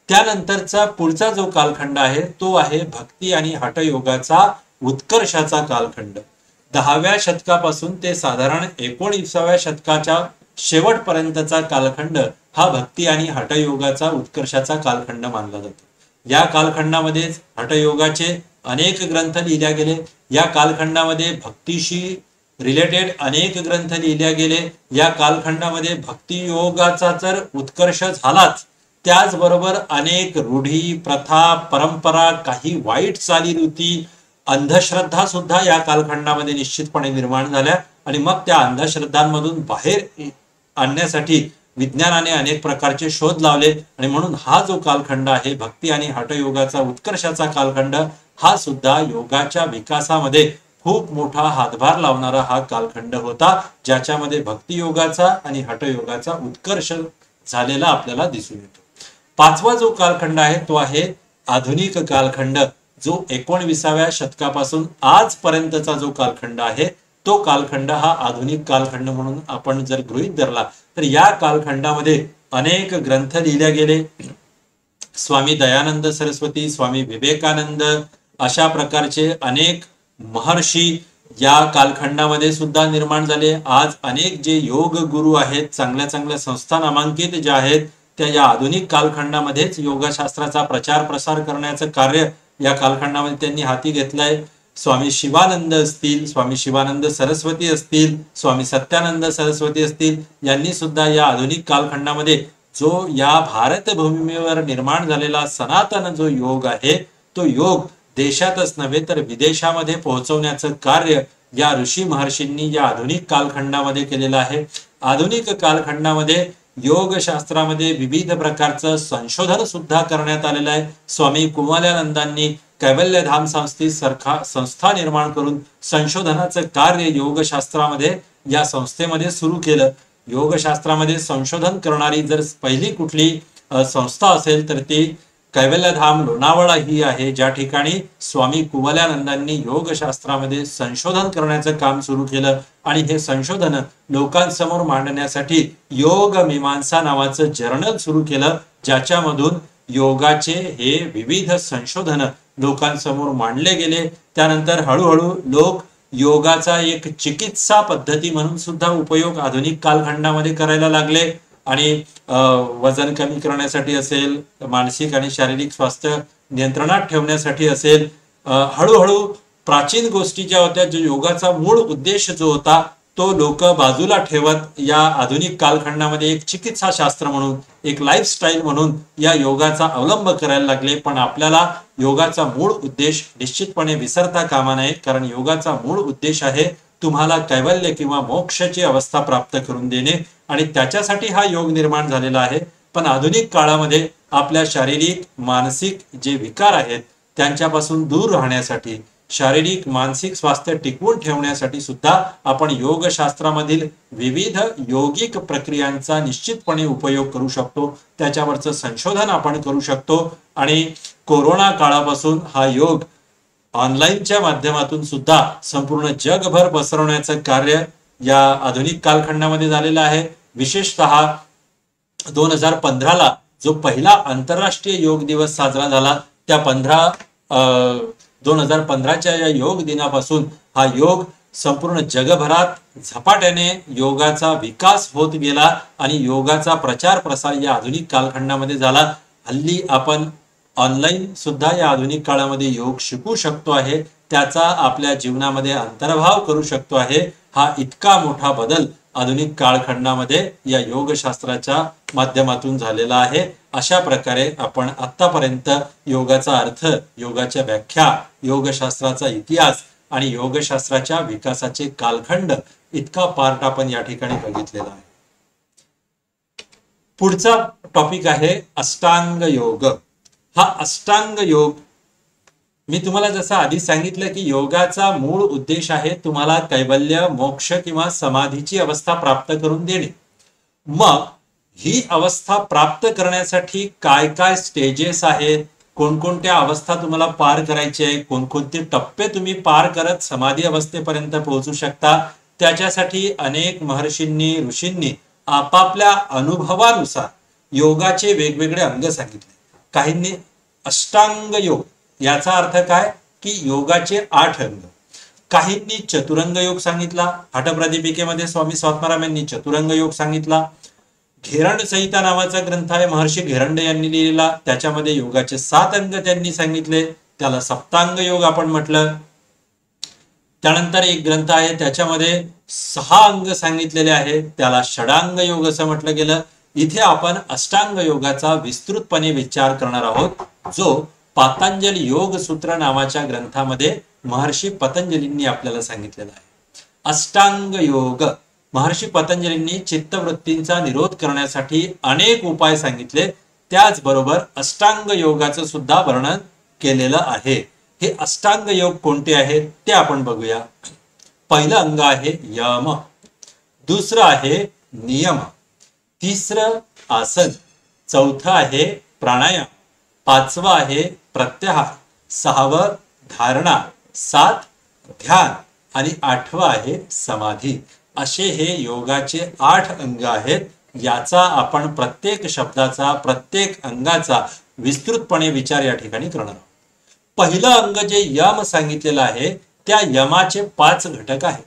त्यानंतरचा पुढचा जो कालखंड आहे तो आहे भक्ती आणि हठयोगाचा उत्कर्षाचा कालखंड. 10व्या शतकापासून ते साधारण 19व्या शतकाच्या शेवटपर्यंतचा कालखंड हा भक्ती आणि हठयोगाचा उत्कर्षाचा कालखंड मानला जातो. या कालखंडामध्येच हठयोगाचे अनेक ग्रंथ लिहिल्या गेले. या कालखंडामध्ये भक्तीशी रिलेटेड अनेक ग्रंथ लिहिले गेले. या कालखंडामध्ये भक्ती योगाचा तर उत्कर्ष झालाच, त्याचबरोबर अनेक रूढी, प्रथा, परंपरा, काही वाईट चालीरीती, अंधश्रद्धा सुद्धा या कालखंडामध्ये निश्चितपणे निर्माण झाल्या. आणि मग त्या अंधश्रद्धांमधून बाहेर आणण्यासाठी विज्ञानाने अनेक प्रकारचे शोध लावले. आणि म्हणून हा जो कालखंड आहे भक्ती आणि हठयोगाचा उत्कर्षाचा कालखंड, हा सुद्धा योगाच्या विकासामध्ये खूप मोठा हातभार लावणारा हा कालखंड होता, ज्याच्यामध्ये भक्ती योगाचा आणि हठयोगाचा उत्कर्ष झालेला आपल्याला दिसून येतो. पाचवा जो कालखंड आहे तो आहे आधुनिक कालखंड, जो 19व्या शतकापासून आजपर्यंतचा जो कालखंड आहे तो कालखंड हा आधुनिक कालखंड म्हणून आपण जर गृहीत धरला तर या कालखंडामध्ये अनेक ग्रंथ लिहिले गेले. स्वामी दयानंद सरस्वती, स्वामी विवेकानंद अशा प्रकारचे अनेक महर्षी या कालखंडामध्ये सुद्धा निर्माण झाले. आज अनेक जे योग गुरु आहेत, चांगल्या चांगल्या संस्था नामांकित ज्या आहेत, त्या या आधुनिक कालखंडामध्येच योगशास्त्राचा प्रचार प्रसार करण्याचं कार्य या कालखंडामध्ये त्यांनी हाती घेतलंय. स्वामी शिवानंद असतील, स्वामी शिवानंद सरस्वती असतील, स्वामी सत्यानंद सरस्वती असतील, यांनी सुद्धा या आधुनिक कालखंडामध्ये जो या भारतभूमीवर निर्माण झालेला सनातन जो योग आहे तो योग देशातच नव्हे तर विदेशामध्ये पोहोचवण्याचं कार्य या ऋषी महर्षींनी या आधुनिक कालखंडामध्ये केलेलं आहे. आधुनिक कालखंडामध्ये योग शास्त्रामध्ये विविध प्रकारचं संशोधन सुद्धा करण्यात आलेलं आहे. स्वामी कुमाल्यानंदांनी कैवल्यधाम संस्था निर्माण करून संशोधनाचं कार्य योगशास्त्रामध्ये या संस्थेमध्ये सुरू केलं. योगशास्त्रामध्ये संशोधन करणारी जर पहिली कुठली संस्था असेल तर ती कैवल्यधाम लोणावळा ही आहे, ज्या ठिकाणी स्वामी कुवल्यानंदांनी योगशास्त्रामध्ये संशोधन करण्याचं काम सुरू केलं. आणि हे संशोधन लोकांसमोर मांडण्यासाठी योग मीमांसा नावाचं जर्नल सुरू केलं, ज्याच्यामधून योगाचे हे विविध संशोधन लोकांसमोर मांडले गेले. त्यानंतर हळूहळू लोक योगाचा एक चिकित्सा पद्धती म्हणून सुद्धा उपयोग आधुनिक कालखंडामध्ये करायला लागले. आणि वजन कमी करण्यासाठी असेल, मानसिक आणि शारीरिक स्वास्थ्य नियंत्रणात ठेवण्यासाठी असेल, हळूहळू प्राचीन गोष्टी ज्या होत्या, जो योगाचा मूळ उद्देश जो होता तो लोक बाजूला ठेवत या आधुनिक कालखंडामध्ये एक चिकित्सा शास्त्र म्हणून, एक लाईफस्टाईल म्हणून या योगाचा अवलंब करायला लागले. पण आपल्याला योगाचा मूळ उद्देश निश्चितपणे विसरता कामा नये, कारण योगाचा मूळ उद्देश आहे तुम्हाला कैवल्य किंवा मोक्षाची अवस्था प्राप्त करून देणे, आणि त्याच्यासाठी हा योग निर्माण झालेला आहे. पण आधुनिक काळामध्ये आपल्या शारीरिक मानसिक जे विकार आहेत त्यांच्यापासून दूर राहण्यासाठी, शारीरिक मानसिक स्वास्थ्य टिकवून ठेवण्यासाठी सुद्धा आपण योगशास्त्रामधील विविध योगिक प्रक्रियांचा निश्चितपणे उपयोग करू शकतो. त्याच्यावरचं संशोधन आपण करू शकतो. आणि कोरोना काळापासून हा योग ऑनलाईनच्या माध्यमातून सुद्धा संपूर्ण जगभर पसरवण्याचं कार्य या आधुनिक कालखंडामध्ये झालेलं आहे. विशेषतः 2015ला जो पहिला आंतरराष्ट्रीय योग दिवस साजरा झाला, त्या 2015च्या या योग दिनापासून हा योग संपूर्ण जगभरात झपाट्याने योगाचा विकास होत गेला आणि योगाचा प्रचार प्रसार या आधुनिक कालखंडामध्ये झाला. हल्ली आपण ऑनलाईन सुद्धा या आधुनिक काळामध्ये योग शिकू शकतो आहे, त्याचा आपल्या जीवनामध्ये अंतर्भाव करू शकतो आहे. हा इतका मोठा बदल आधुनिक कालखंडामध्ये या योगशास्त्राच्या माध्यमातून झालेला आहे. अशा प्रकारे आपण आतापर्यंत योगाचा अर्थ, योगाच्या व्याख्या, योगशास्त्राचा इतिहास आणि योगशास्त्राच्या विकासाचे कालखंड इतका पार्ट आपण या ठिकाणी बघितलेला आहे. पुढचा टॉपिक आहे अष्टांग योग. हा अष्टांग योग मी तुम्हाला जसं आधी सांगितलं की योगाचा मूळ उद्देश आहे तुम्हाला कैवल्य, मोक्ष किंवा समाधीची अवस्था प्राप्त करून देणे. मग ही अवस्था प्राप्त करण्यासाठी काय काय स्टेजेस आहेत, कोणकोणत्या अवस्था तुम्हाला पार करायचे आहे, कोणकोणते टप्पे तुम्ही पार करत समाधी अवस्थेपर्यंत पोहोचू शकता, त्याच्यासाठी अनेक महर्षींनी, ऋषींनी आपापल्या अनुभवानुसार योगाचे वेगवेगळे अंग सांगितले. काहींनी अष्टांग योग याचा अर्थ काय की योगाचे 8 अंग. काहींनी चतुरंग योग सांगितला. हठप्रदीपिकेमध्ये स्वामी स्वात्माराम यांनी चतुरंग योग सांगितला. घेरंड संहिता नावाचा ग्रंथ आहे, महर्षी घेरंड यांनी लिहिलेला, त्याच्यामध्ये योगाचे 7 अंग त्यांनी सांगितले, त्याला सप्तांग योग आपण म्हटलं. त्यानंतर एक ग्रंथ आहे त्याच्यामध्ये 6 अंग सांगितलेले आहेत, त्याला षडांग योग असं म्हटलं गेलं. इथे आपण अष्टांग योगाचा विस्तृतपणे विचार करणार आहोत, जो पातंजल योग सूत्र नावाच्या ग्रंथामध्ये महर्षी पतंजलींनी आपल्याला सांगितलेला आहे. अष्टांग योग महर्षी पतंजलींनी चित्तवृत्तींचा निरोध करण्यासाठी अनेक उपाय सांगितले, त्याचबरोबर अष्टांग योगाचं सुद्धा वर्णन केलेलं आहे. हे अष्टांग योग कोणते आहेत ते आपण बघूया. पहिलं अंग आहे यम, दुसरं आहे नियम, तिसरं आसन, चौथं आहे प्राणायाम, पाचवं आहे प्रत्याहार, 6वं धारणा, 7 ध्यान आणि 8वं आहे समाधी. असे हे योगाचे 8 अंग आहेत. याचा आपण प्रत्येक शब्दाचा, प्रत्येक अंगाचा विस्तृतपणे विचार या ठिकाणी करणार आहोत. पहिलं अंग जे यम सांगितलेलं आहे त्या यमाचे 5 घटक आहेत: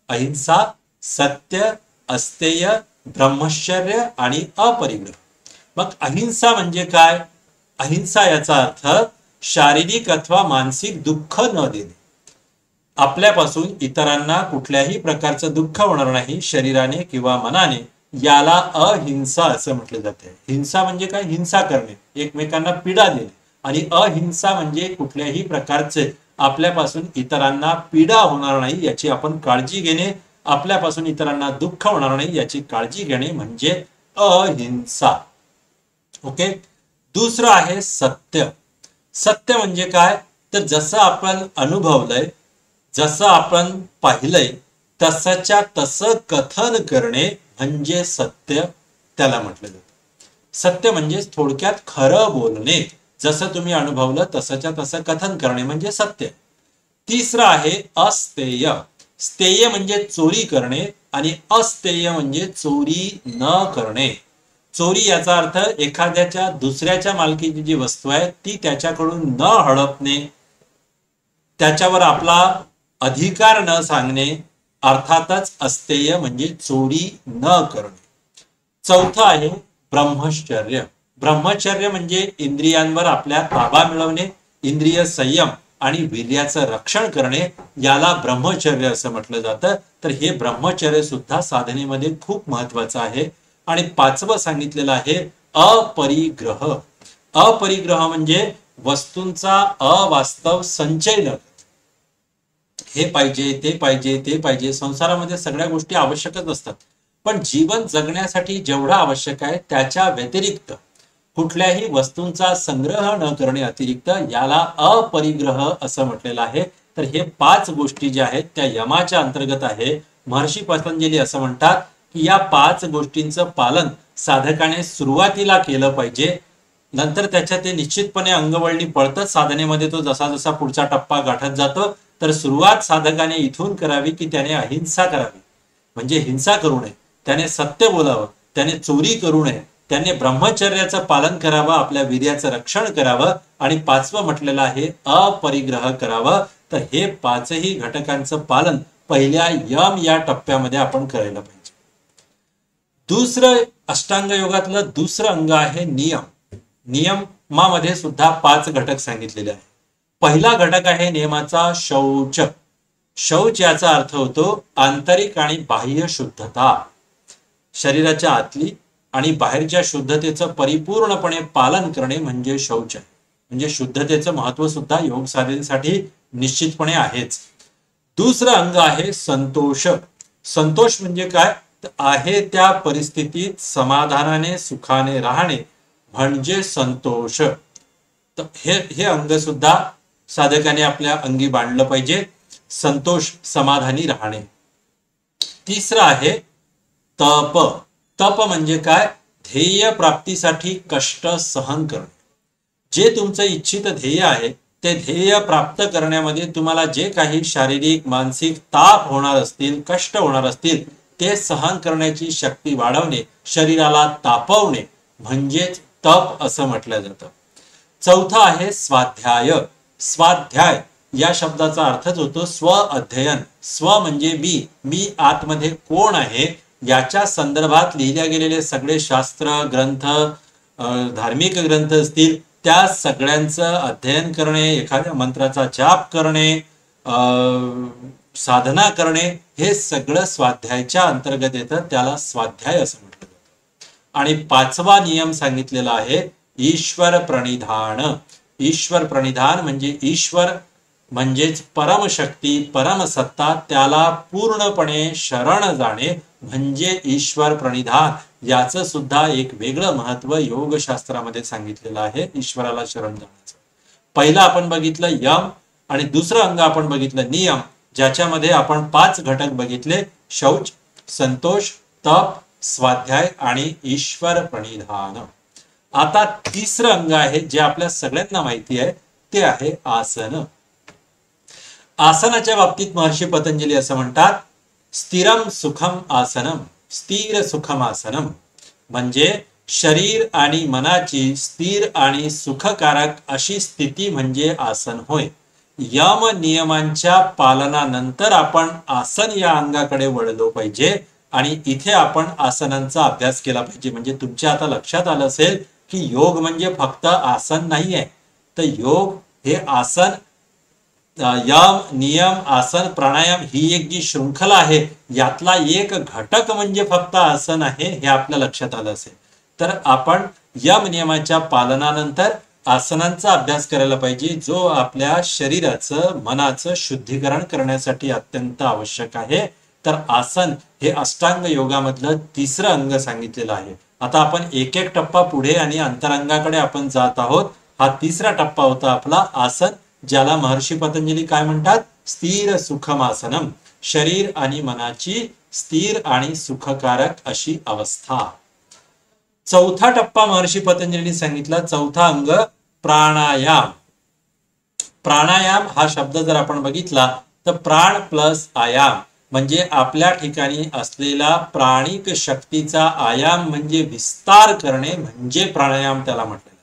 अहिंसा, सत्य, अस्तेय, ब्रह्मचर्य आणि अपरिग्रह. मग अहिंसा म्हणजे काय? अहिंसा याचा अर्थ शारीरिक अथवा मानसिक दुःख न देणे. आपल्यापासून इतरांना कुठल्याही प्रकारचं दुःख होणार नाही शरीराने किंवा मनाने, याला अहिंसा असं म्हटलं जाते. हिंसा म्हणजे काय? हिंसा करणे, एकमेकांना पीडा देणे. आणि अहिंसा म्हणजे कुठल्याही प्रकारचे आपल्यापासून इतरांना पीडा होणार नाही याची आपण काळजी घेणे, आपल्यापासून इतरांना दुःख होणार नाही याची काळजी घेणे म्हणजे अहिंसा. ओके. दुसरं आहे सत्य. सत्य म्हणजे काय? तर जसं आपण अनुभवलंय, जसं आपण पाहिलंय तसंच्या तसं कथन करणे म्हणजे सत्य त्याला म्हटलं जातं. सत्य म्हणजे थोडक्यात खरं बोलणे, जसं तुम्ही अनुभवलं तसंच्या तसं कथन करणे म्हणजे सत्य. तिसरं आहे अस्तेय. स्तेय म्हणजे चोरी करणे आणि अस्तेय म्हणजे चोरी न करणे. चोरी याचा अर्थ एखाद्याच्या दुसऱ्याच्या मालकीची जी वस्तू आहे ती त्याच्याकडून न हडपणे, त्याच्यावर आपला अधिकार न सांगणे, अर्थातच अस्तेय म्हणजे चोरी न करणे. चौथं आहे ब्रह्मचर्य. ब्रह्मचर्य म्हणजे इंद्रियांवर आपल्या ताबा मिळवणे, इंद्रिय संयम आणि वीर्याचं रक्षण करणे, याला ब्रह्मचर्य असं म्हटलं जातं. तर हे ब्रह्मचर्य सुद्धा साधनेमध्ये खूप महत्वाचं आहे. आणि 5वं सांगितलेलं आहे अपरिग्रह. अपरिग्रह म्हणजे वस्तूंचा अवास्तव संचय न. हे पाहिजे, ते पाहिजे, ते पाहिजे. संसारामध्ये सगळ्या गोष्टी आवश्यकच असतात, पण जीवन जगण्यासाठी जेवढं आवश्यक आहे त्याच्या व्यतिरिक्त कुठल्याही वस्तूंचा संग्रह न करणे अतिरिक्त, याला अपरिग्रह असं म्हटलेलं आहे. तर हे 5 गोष्टी ज्या आहेत त्या यमाच्या अंतर्गत आहे. महर्षी पतंजली असं म्हणतात की या 5 गोष्टींचं पालन साधकाने सुरुवातीला केलं पाहिजे, नंतर त्याच्या ते निश्चितपणे अंगवळणी पळतच साधनेमध्ये तो जसा जसा पुढचा टप्पा गाठत जातो. तर सुरुवात साधकाने इथून करावी की त्याने अहिंसा करावी, म्हणजे हिंसा करू नये, त्याने सत्य बोलावं, त्याने चोरी करू नये, त्याने ब्रह्मचर्याचं पालन करावं, आपल्या वीर्याचं रक्षण करावं आणि 5वं म्हटलेलं आहे अपरिग्रह करावं. तर हे 5ही घटकांचं पालन पहिल्या यम या टप्प्यामध्ये आपण करायला पाहिजे. दुसरं अष्टांग योगातलं दुसरं अंग आहे नियम. नियमामध्ये सुद्धा 5 घटक सांगितलेले आहेत. पहिला घटक आहे नियमाचा शौच. शौच याचा अर्थ होतो आंतरिक आणि बाह्य शुद्धता. शरीराच्या आतली आणि बाहेरच्या शुद्धतेचं परिपूर्णपणे पालन करणे म्हणजे शौच आहे. म्हणजे शुद्धतेचं महत्व सुद्धा योग साधनेसाठी निश्चितपणे आहेच. दुसरं अंग आहे संतोष. संतोष म्हणजे काय, तर आहे त्या परिस्थितीत समाधानाने सुखाने राहणे म्हणजे संतोष. तर हे अंग सुद्धा साधकाने आपल्या अंगी बांधलं पाहिजे, संतोष समाधानी राहणे. तिसरं आहे तप. तप म्हणजे काय, ध्येय प्राप्तीसाठी कष्ट सहन करणे. जे तुमचं इच्छित ध्येय आहे ते ध्येय प्राप्त करण्यामध्ये तुम्हाला जे काही शारीरिक मानसिक ताप होणार असतील, कष्ट होणार असतील, ते सहन करण्याची शक्ती वाढवणे, शरीराला तापवणे म्हणजेच तप असं म्हटलं जातं. चौथा आहे स्वाध्याय. स्वाध्याय या शब्दाचा अर्थच होतो स्व अध्ययन. स्व म्हणजे मी आतमध्ये कोण आहे याच्या संदर्भात लिहिल्या गेलेले सगळे शास्त्र ग्रंथ, धार्मिक ग्रंथ असतील, त्या सगळ्यांचं अध्ययन करणे, एखाद्या मंत्राचा जाप करणे, साधना करणे, हे सगळं स्वाध्यायाच्या अंतर्गत येतं, त्याला स्वाध्याय असं म्हटलं जातं. आणि पाचवा नियम सांगितलेला आहे ईश्वर प्रणिधान. ईश्वर प्रणिधान म्हणजे ईश्वर म्हणजेच परमशक्ती परमसत्ता, त्याला पूर्णपणे शरण जाणे म्हणजे ईश्वर प्रणिधान. याचं सुद्धा एक वेगळं महत्व योगशास्त्रामध्ये सांगितलेलं आहे ईश्वराला शरण जाण्याचं. पहिलं आपण बघितलं यम आणि दुसरं अंग आपण बघितलं नियम, ज्याच्यामध्ये आपण 5 घटक बघितले, शौच, संतोष, तप, स्वाध्याय आणि ईश्वर प्रणिधान. आता तिसरं अंग आहे जे आपल्या सगळ्यांना माहिती आहे, ते आहे आसन. आसनाच्या बाबतीत महर्षी पतंजली असं म्हणतात स्थिरम सुखम आसनम. स्थिर सुखम आसनम म्हणजे शरीर आणि मनाची स्थिर आणि सुखकारक अशी स्थिती म्हणजे आसन होय. यम नियमांच्या पालनानंतर आपण आसन या अंगाकडे वळलो पाहिजे आणि इथे आपण आसनांचा अभ्यास केला पाहिजे. म्हणजे तुमच्या आता लक्षात आलं असेल की योग म्हणजे फक्त आसन नाही आहे, तर योग हे आसन, यम नियम आसन प्राणायाम ही एक जी शृंखला आहे यातला एक घटक म्हणजे फक्त आसन आहे, हे आपल्या लक्षात आलं असेल. तर आपण यम नियमाच्या पालनानंतर आसनांचा अभ्यास करायला पाहिजे, जो आपल्या शरीराचं मनाचं शुद्धीकरण करण्यासाठी अत्यंत आवश्यक आहे. तर आसन हे अष्टांग योगामधलं तिसरं अंग सांगितलेलं आहे. आता आपण एक एक टप्पा पुढे आणि अंतरंगाकडे आपण जात आहोत. हा तिसरा टप्पा होता आपला आसन, ज्याला महर्षी पतंजली काय म्हणतात, स्थिर सुखम आसनम. शरीर आणि मनाची स्थिर आणि सुखकारक अशी अवस्था. चौथा टप्पा महर्षी पतंजलीने सांगितला, चौथा अंग प्राणायाम. प्राणायाम हा शब्द जर आपण बघितला तर प्राण प्लस आयाम म्हणजे आपल्या ठिकाणी असलेला प्राणिक शक्तीचा आयाम म्हणजे विस्तार करणे म्हणजे प्राणायाम त्याला म्हटलेलं.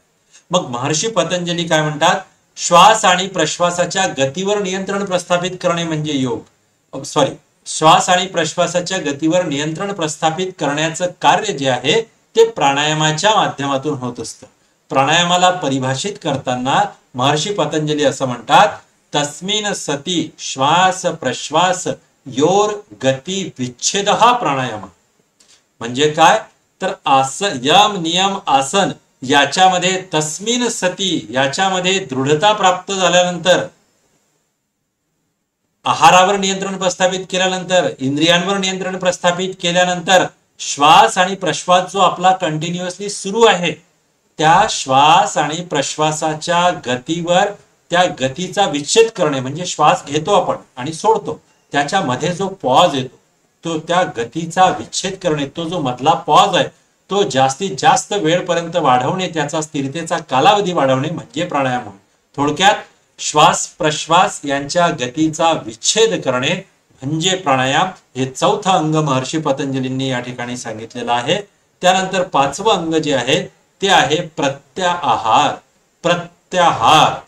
मग महर्षी पतंजली काय म्हणतात, श्वास आणि प्रश्वासाच्या गतीवर नियंत्रण प्रस्थापित करणे म्हणजे योग. श्वास आणि प्रश्वासाच्या गतीवर नियंत्रण प्रस्थापित करण्याचं कार्य जे आहे ते प्राणायामाच्या माध्यमातून होत असतं. प्राणायामाला परिभाषित करताना महर्षी पतंजली असं म्हणतात, तस्मिन सती श्वास प्रश्वास योर गती विच्छेद प्राणायाम. म्हणजे काय, तर आसन यम नियम आसन याच्यामध्ये तस्मिन सती याच्यामध्ये दृढता प्राप्त झाल्यानंतर, आहारावर नियंत्रण प्रस्थापित केल्यानंतर, इंद्रियांवर नियंत्रण प्रस्थापित केल्यानंतर श्वास आणि प्रश्वास जो आपला कंटिन्युअसली सुरू आहे त्या श्वास आणि प्रश्वासाच्या गतीवर त्या गतीचा विच्छेद करणे म्हणजे श्वास घेतो आपण आणि सोडतो, त्याच्यामध्ये जो पॉज येतो तो त्या गतीचा विच्छेद करणे, तो जो मधला पॉज आहे तो जास्तीत जास्त वेळपर्यंत वाढवणे, त्याचा स्थिरतेचा कालावधी वाढवणे म्हणजे प्राणायाम होय. थोडक्यात श्वास प्रश्वास यांच्या गतीचा विच्छेद करणे म्हणजे प्राणायाम. हे चौथं अंग महर्षी पतंजलींनी या ठिकाणी सांगितलेलं आहे. त्यानंतर पाचवं अंग जे आहे ते आहे प्रत्याहार. प्रत्याहार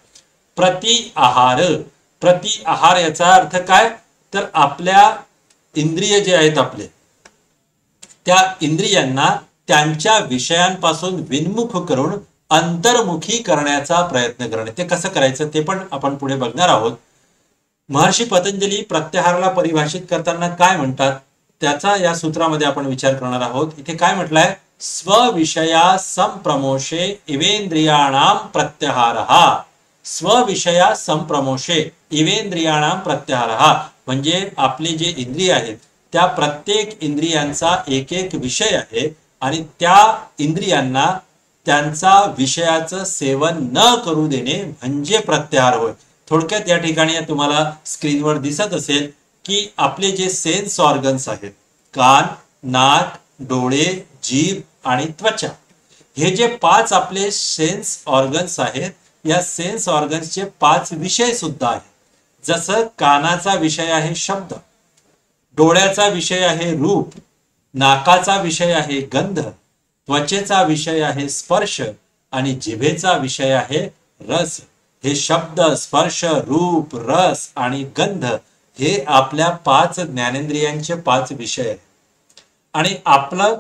प्रतिआहार. प्रतिआहार याचा अर्थ काय, तर आपल्या इंद्रिय जे आहेत आपले, त्या इंद्रियांना त्यांच्या विषयांपासून विन्मुख करून अंतर्मुखी करण्याचा प्रयत्न करणे. ते कसं करायचं ते पण आपण पुढे बघणार आहोत. महर्षी पतंजली प्रत्याहाराला परिभाषित करताना काय म्हणतात त्याचा या सूत्रामध्ये आपण विचार करणार आहोत. इथे काय म्हटलंय, स्वविषया संप्रमोषे इवेंद्रियाणाम प्रत्याहारः. स्वविषया संप्रमोषे इवेंद्रियाणाम प्रत्याहारः, म्हणजे आपले जे इंद्रिय आहेत त्या प्रत्येक इंद्रियांचा एक एक विषय आहे आणि त्या इंद्रियांना त्यांचा विषयाचं सेवन न करू देणे म्हणजे प्रत्याहार होय. थोडक्यात या ठिकाणी तुम्हाला स्क्रीनवर दिसत असेल की आपले जे सेन्स ऑर्गन्स आहेत, कान, नाक, डोळे, जीभ आणि त्वचा, हे जे 5 आपले सेन्स ऑर्गन्स आहेत, या सेन्स ऑर्गन्सचे 5 विषय सुद्धा आहेत. जसं कानाचा विषय आहे शब्द, डोळ्याचा विषय आहे रूप, नाकाचा विषय आहे गंध, त्वचेचा विषय आहे स्पर्श आणि जिभेचा विषय आहे रस. हे शब्द, स्पर्श, रूप, रस आणि गंध हे आपल्या 5 ज्ञानेंद्रियांचे 5 विषय आहेत. आणि आपलं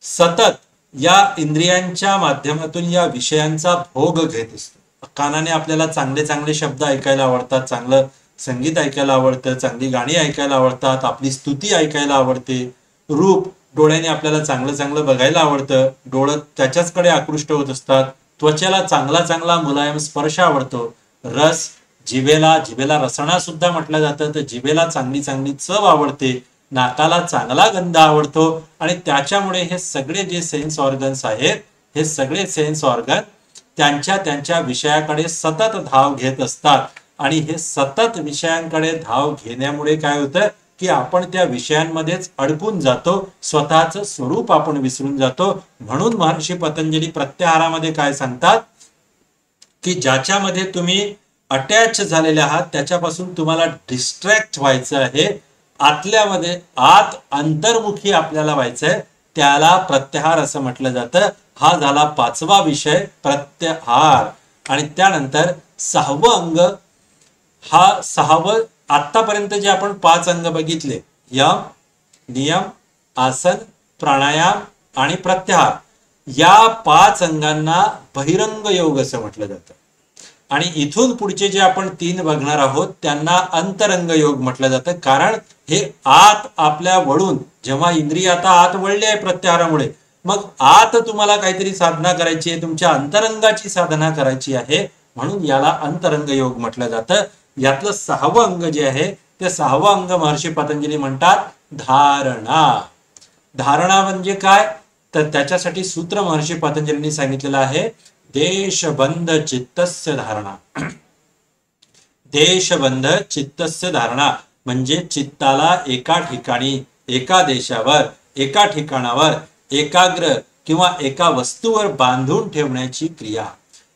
सतत या इंद्रियांच्या माध्यमातून या विषयांचा भोग घेत असतो. कानाने आपल्याला चांगले चांगले शब्द ऐकायला आवडतात, चांगलं संगीत ऐकायला आवडतं, चांगली गाणी ऐकायला आवडतात, आपली स्तुती ऐकायला आवडते. रूप, डोळ्याने आपल्याला चांगलं चांगलं बघायला आवडतं, डोळं त्याच्याचकडे आकृष्ट होत असतात. त्वचेला चांगला चांगला मुलायम स्पर्श आवडतो. रस, जिभेला रसणा सुद्धा म्हटलं जातं, तर जिभेला चांगली चांगली चव आवडते. नाकाला चांगला गंध आवडतो. आणि त्याच्यामुळे हे सगळे जे सेन्स ऑर्गन्स आहेत, हे सगळे सेन्स ऑर्गन त्यांच्या त्यांच्या विषयाकडे सतत धाव घेत असतात. आणि हे सतत विषयांकडे धाव घेण्यामुळे काय होतं की आपण त्या विषयांमध्येच अडकून जातो, स्वतःचं स्वरूप आपण विसरून जातो. म्हणून महर्षी पतंजली प्रत्याहारामध्ये काय सांगतात की ज्याच्यामध्ये तुम्ही अटॅच झालेले आहात त्याच्यापासून तुम्हाला डिस्ट्रॅक्ट व्हायचं आहे, आतल्यामध्ये आत अंतर्मुखी आपल्याला व्हायचंय, त्याला प्रत्याहार असं म्हटलं जातं. हा झाला 5वा विषय प्रत्याहार. आणि त्यानंतर 6वं अंग, हा 6वं, आतापर्यंत जे आपण 5 अंग बघितले, यम, नियम, आसन, प्राणायाम आणि प्रत्याहार, या 5 अंगांना बहिरंग योग असं म्हटलं जातं. आणि इथून पुढचे जे आपण 3 बघणार आहोत त्यांना अंतरंग योग म्हटलं जातं. कारण हे आत आपल्या वळून, जेव्हा इंद्रिय आता आत वळले आहे प्रत्याहारामुळे, मग आत तुम्हाला काहीतरी साधना करायची आहे, तुमच्या अंतरंगाची साधना करायची आहे, म्हणून याला अंतरंग योग म्हटलं जातं. यातलं 6वं अंग जे आहे ते 6वं अंग महर्षी पतंजली म्हणतात धारणा. धारणा म्हणजे काय, तर त्याच्यासाठी सूत्र महर्षी पतंजलींनी सांगितलेलं आहे, देशबंध चित्तस्य धारणा. देशबंध चित्तस्य धारणा म्हणजे चित्ताला एका ठिकाणी, एका देशावर, एका ठिकाणावर एकाग्र किंवा एका वस्तूवर बांधून ठेवण्याची क्रिया.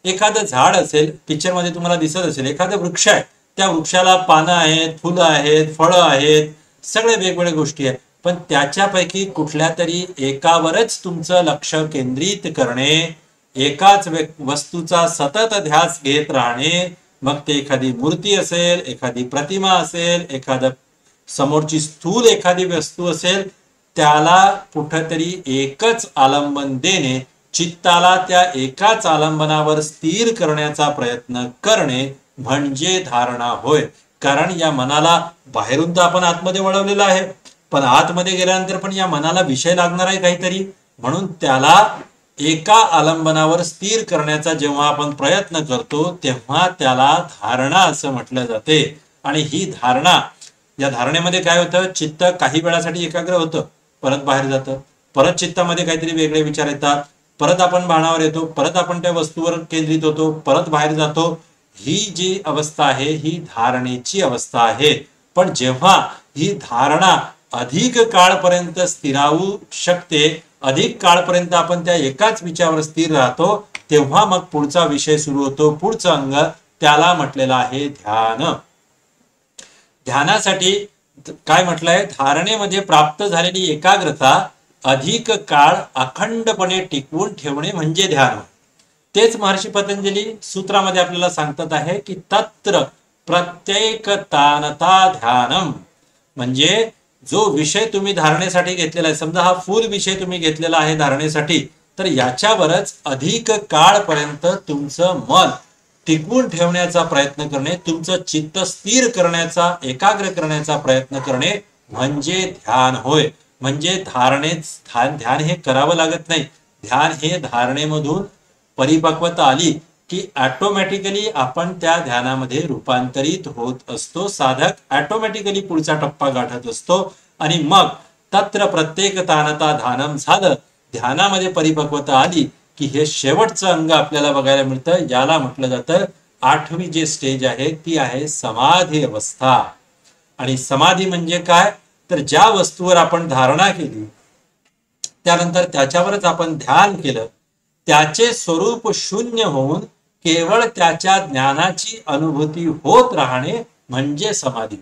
एखादं झाड असेल, पिक्चर मध्ये तुम्हाला दिसत असेल, एखादं वृक्ष आहे, त्या वृक्षाला पानं आहेत, फुलं आहेत, फळं आहेत, सगळे वेगवेगळ्या गोष्टी आहेत, पण त्याच्यापैकी कुठल्या तरी एकावरच तुमचं लक्ष केंद्रित करणे, एकाच वस्तूचा सतत ध्यास घेत राहणे, मग ते एखादी मूर्ती असेल, एखादी प्रतिमा असेल, एखादं समोरची स्थूल एखादी वस्तू असेल, त्याला कुठेतरी एकच आलंबन देणे, चित्ताला त्या एकाच आलंबनावर स्थिर करण्याचा प्रयत्न करणे म्हणजे धारणा होय. कारण या मनाला बाहेरून तर आपण आतमध्ये वळवलेलं आहे, पण आतमध्ये गेल्यानंतर पण या मनाला विषय लागणार आहे काहीतरी, म्हणून त्याला एका आलंबनावर स्थिर करण्याचा जेव्हा आपण प्रयत्न करतो तेव्हा त्याला धारणा असं म्हटलं जाते. आणि ही धारणा, या धारणेमध्ये काय होतं, चित्त काही वेळासाठी एकाग्र होतं, परत बाहेर जातं, परत चित्तामध्ये काहीतरी वेगळे विचार येतात, परत आपण भानावर येतो, परत आपण त्या वस्तूवर केंद्रित होतो, परत बाहेर जातो. ही जी अवस्था आहे ही धारणेची अवस्था आहे. पण जेव्हा ही धारणा अधिक काळपर्यंत स्थिरावू शकते, अधिक काळपर्यंत आपण त्या एकाच विचारावर स्थिर राहतो, तेव्हा मग पुढचा विषय सुरू होतो, पुढचं अंग, त्याला म्हटलेलं आहे ध्यान. ध्यानासाठी काय म्हटलंय, धारणेमध्ये प्राप्त झालेली एकाग्रता अधिक काळ अखंडपणे टिकवून ठेवणे म्हणजे ध्यान. तेच महर्षी पतंजली सूत्रामध्ये आपल्याला सांगतात आहे की तत्र प्रत्येक तानता ध्यानम, म्हणजे जो विषय तुम्ही धारणेसाठी घेतलेला आहे, समजा हा फुल विषय तुम्ही घेतलेला आहे धारणेसाठी, तर याच्यावरच अधिक काळपर्यंत तुमचं मन टिकवून ठेवण्याचा प्रयत्न करणे, तुमचं चित्त स्थिर करण्याचा, एकाग्र करण्याचा प्रयत्न करणे म्हणजे ध्यान होय. म्हणजे ध्यान हे करावं लागत नाही. ध्यान हे धारणेमधून परिपक्वता आली की ऑटोमॅटिकली आपण त्या ध्यानामध्ये रूपांतरित होत असतो. साधक ऑटोमॅटिकली पुढचा टप्पा गाठत असतो आणि मग तत्र प्रत्येक तानता ध्यानम झालं, ध्यानामध्ये परिपक्वता आली की हे शेवटचं अंग आपल्याला बघायला मिळतं. याला म्हटलं जातं 8वी जे स्टेज आहे ती आहे समाधी अवस्था. आणि समाधी म्हणजे काय, तर ज्या वस्तूवर आपण धारणा केली त्यानंतर त्याच्यावरच आपण ध्यान केलं, त्याचे स्वरूप शून्य होऊन केवळ त्याच्या ज्ञानाची अनुभूती होत राहणे म्हणजे समाधी.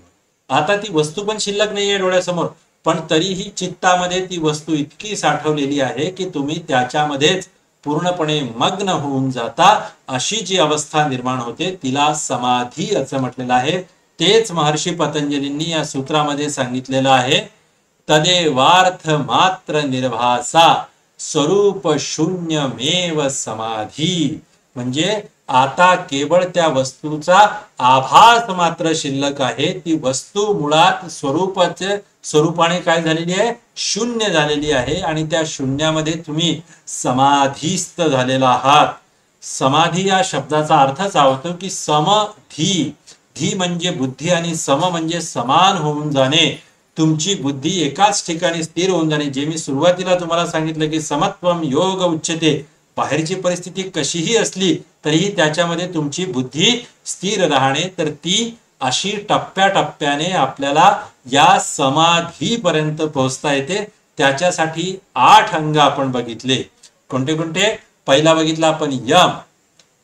आता ती वस्तू पण शिल्लक नाहीये डोळ्यासमोर, पण तरीही चित्तामध्ये ती वस्तू इतकी साठवलेली आहे की तुम्ही त्याच्यामध्येच पूर्णपणे मग्न होऊन जाता. अशी जी अवस्था निर्माण होते तिला समाधी असं म्हटलेलं आहे. तेच महर्षी पतंजलींनी या सूत्रामध्ये सांगितलेलं आहे, तदेवार्थ मात्र निर्भासा स्वरूप शून्यमेव समाधी. म्हणजे आता केवळ त्या वस्तूचा आभास मात्र शिल्लक आहे. ती वस्तू मुळात स्वरूपाने काय झालेली आहे, शून्य झालेली आहे आणि त्या शून्यामध्ये तुम्ही समाधीस्थ झालेला आहात. समाधी या शब्दाचा अर्थच होतो की समधी. धी म्हणजे बुद्धी आणि सम म्हणजे समान होऊन जाणे. तुमची बुद्धी एकाच ठिकाणी स्थिर होऊन जाणे. जे मी सुरुवातीला तुम्हाला सांगितलं की समत्वम योग उच्यते. बाहेरची परिस्थिती कशीही असली तरीही त्याच्यामध्ये तुमची बुद्धी स्थिर राहणे, तर ती अशी टप्प्याटप्प्याने आपल्याला या समाधीपर्यंत पोहोचता येते. त्याच्यासाठी 8 अंग आपण बघितले. कोणते कोणते? पहिला बघितला आपण यम,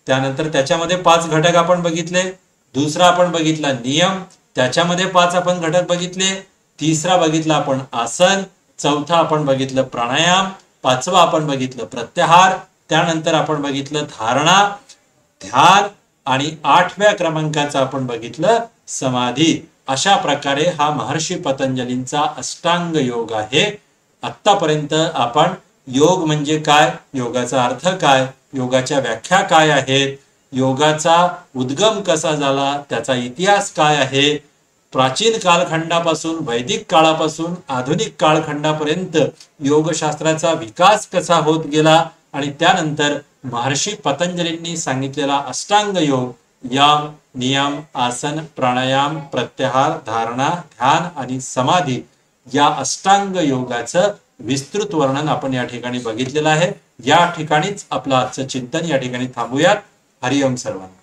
त्यानंतर त्याच्यामध्ये 5 घटक आपण बघितले. दुसरा आपण बघितला नियम, त्याच्यामध्ये 5 आपण घटक बघितले. तिसरा बघितला आपण आसन, चौथा आपण बघितलं प्राणायाम, 5वा आपण बघितलं प्रत्याहार, त्यानंतर आपण बघितलं धारणा, ध्यान आणि 8व्या क्रमांकाचं आपण बघितलं समाधी. अशा प्रकारे हा महर्षी पतंजलींचा अष्टांग योग आहे. आतापर्यंत आपण योग म्हणजे काय, योगाचा अर्थ काय, योगाच्या व्याख्या काय आहेत, योगाचा उद्गम कसा झाला, त्याचा इतिहास काय आहे, प्राचीन कालखंडापासून वैदिक काळापासून आधुनिक कालखंडापर्यंत योगशास्त्राचा विकास कसा होत गेला आणि त्यानंतर महर्षी पतंजलींनी सांगितलेला अष्टांग योग, यम, नियम, आसन, प्राणायाम, प्रत्याहार, धारणा, ध्यान आणि समाधी या अष्टांग योगाचं विस्तृत वर्णन आपण या ठिकाणी बघितलेलं आहे. या ठिकाणीच आपलं आजचं चिंतन या ठिकाणी थांबूयात. हरिओम सर्वांना.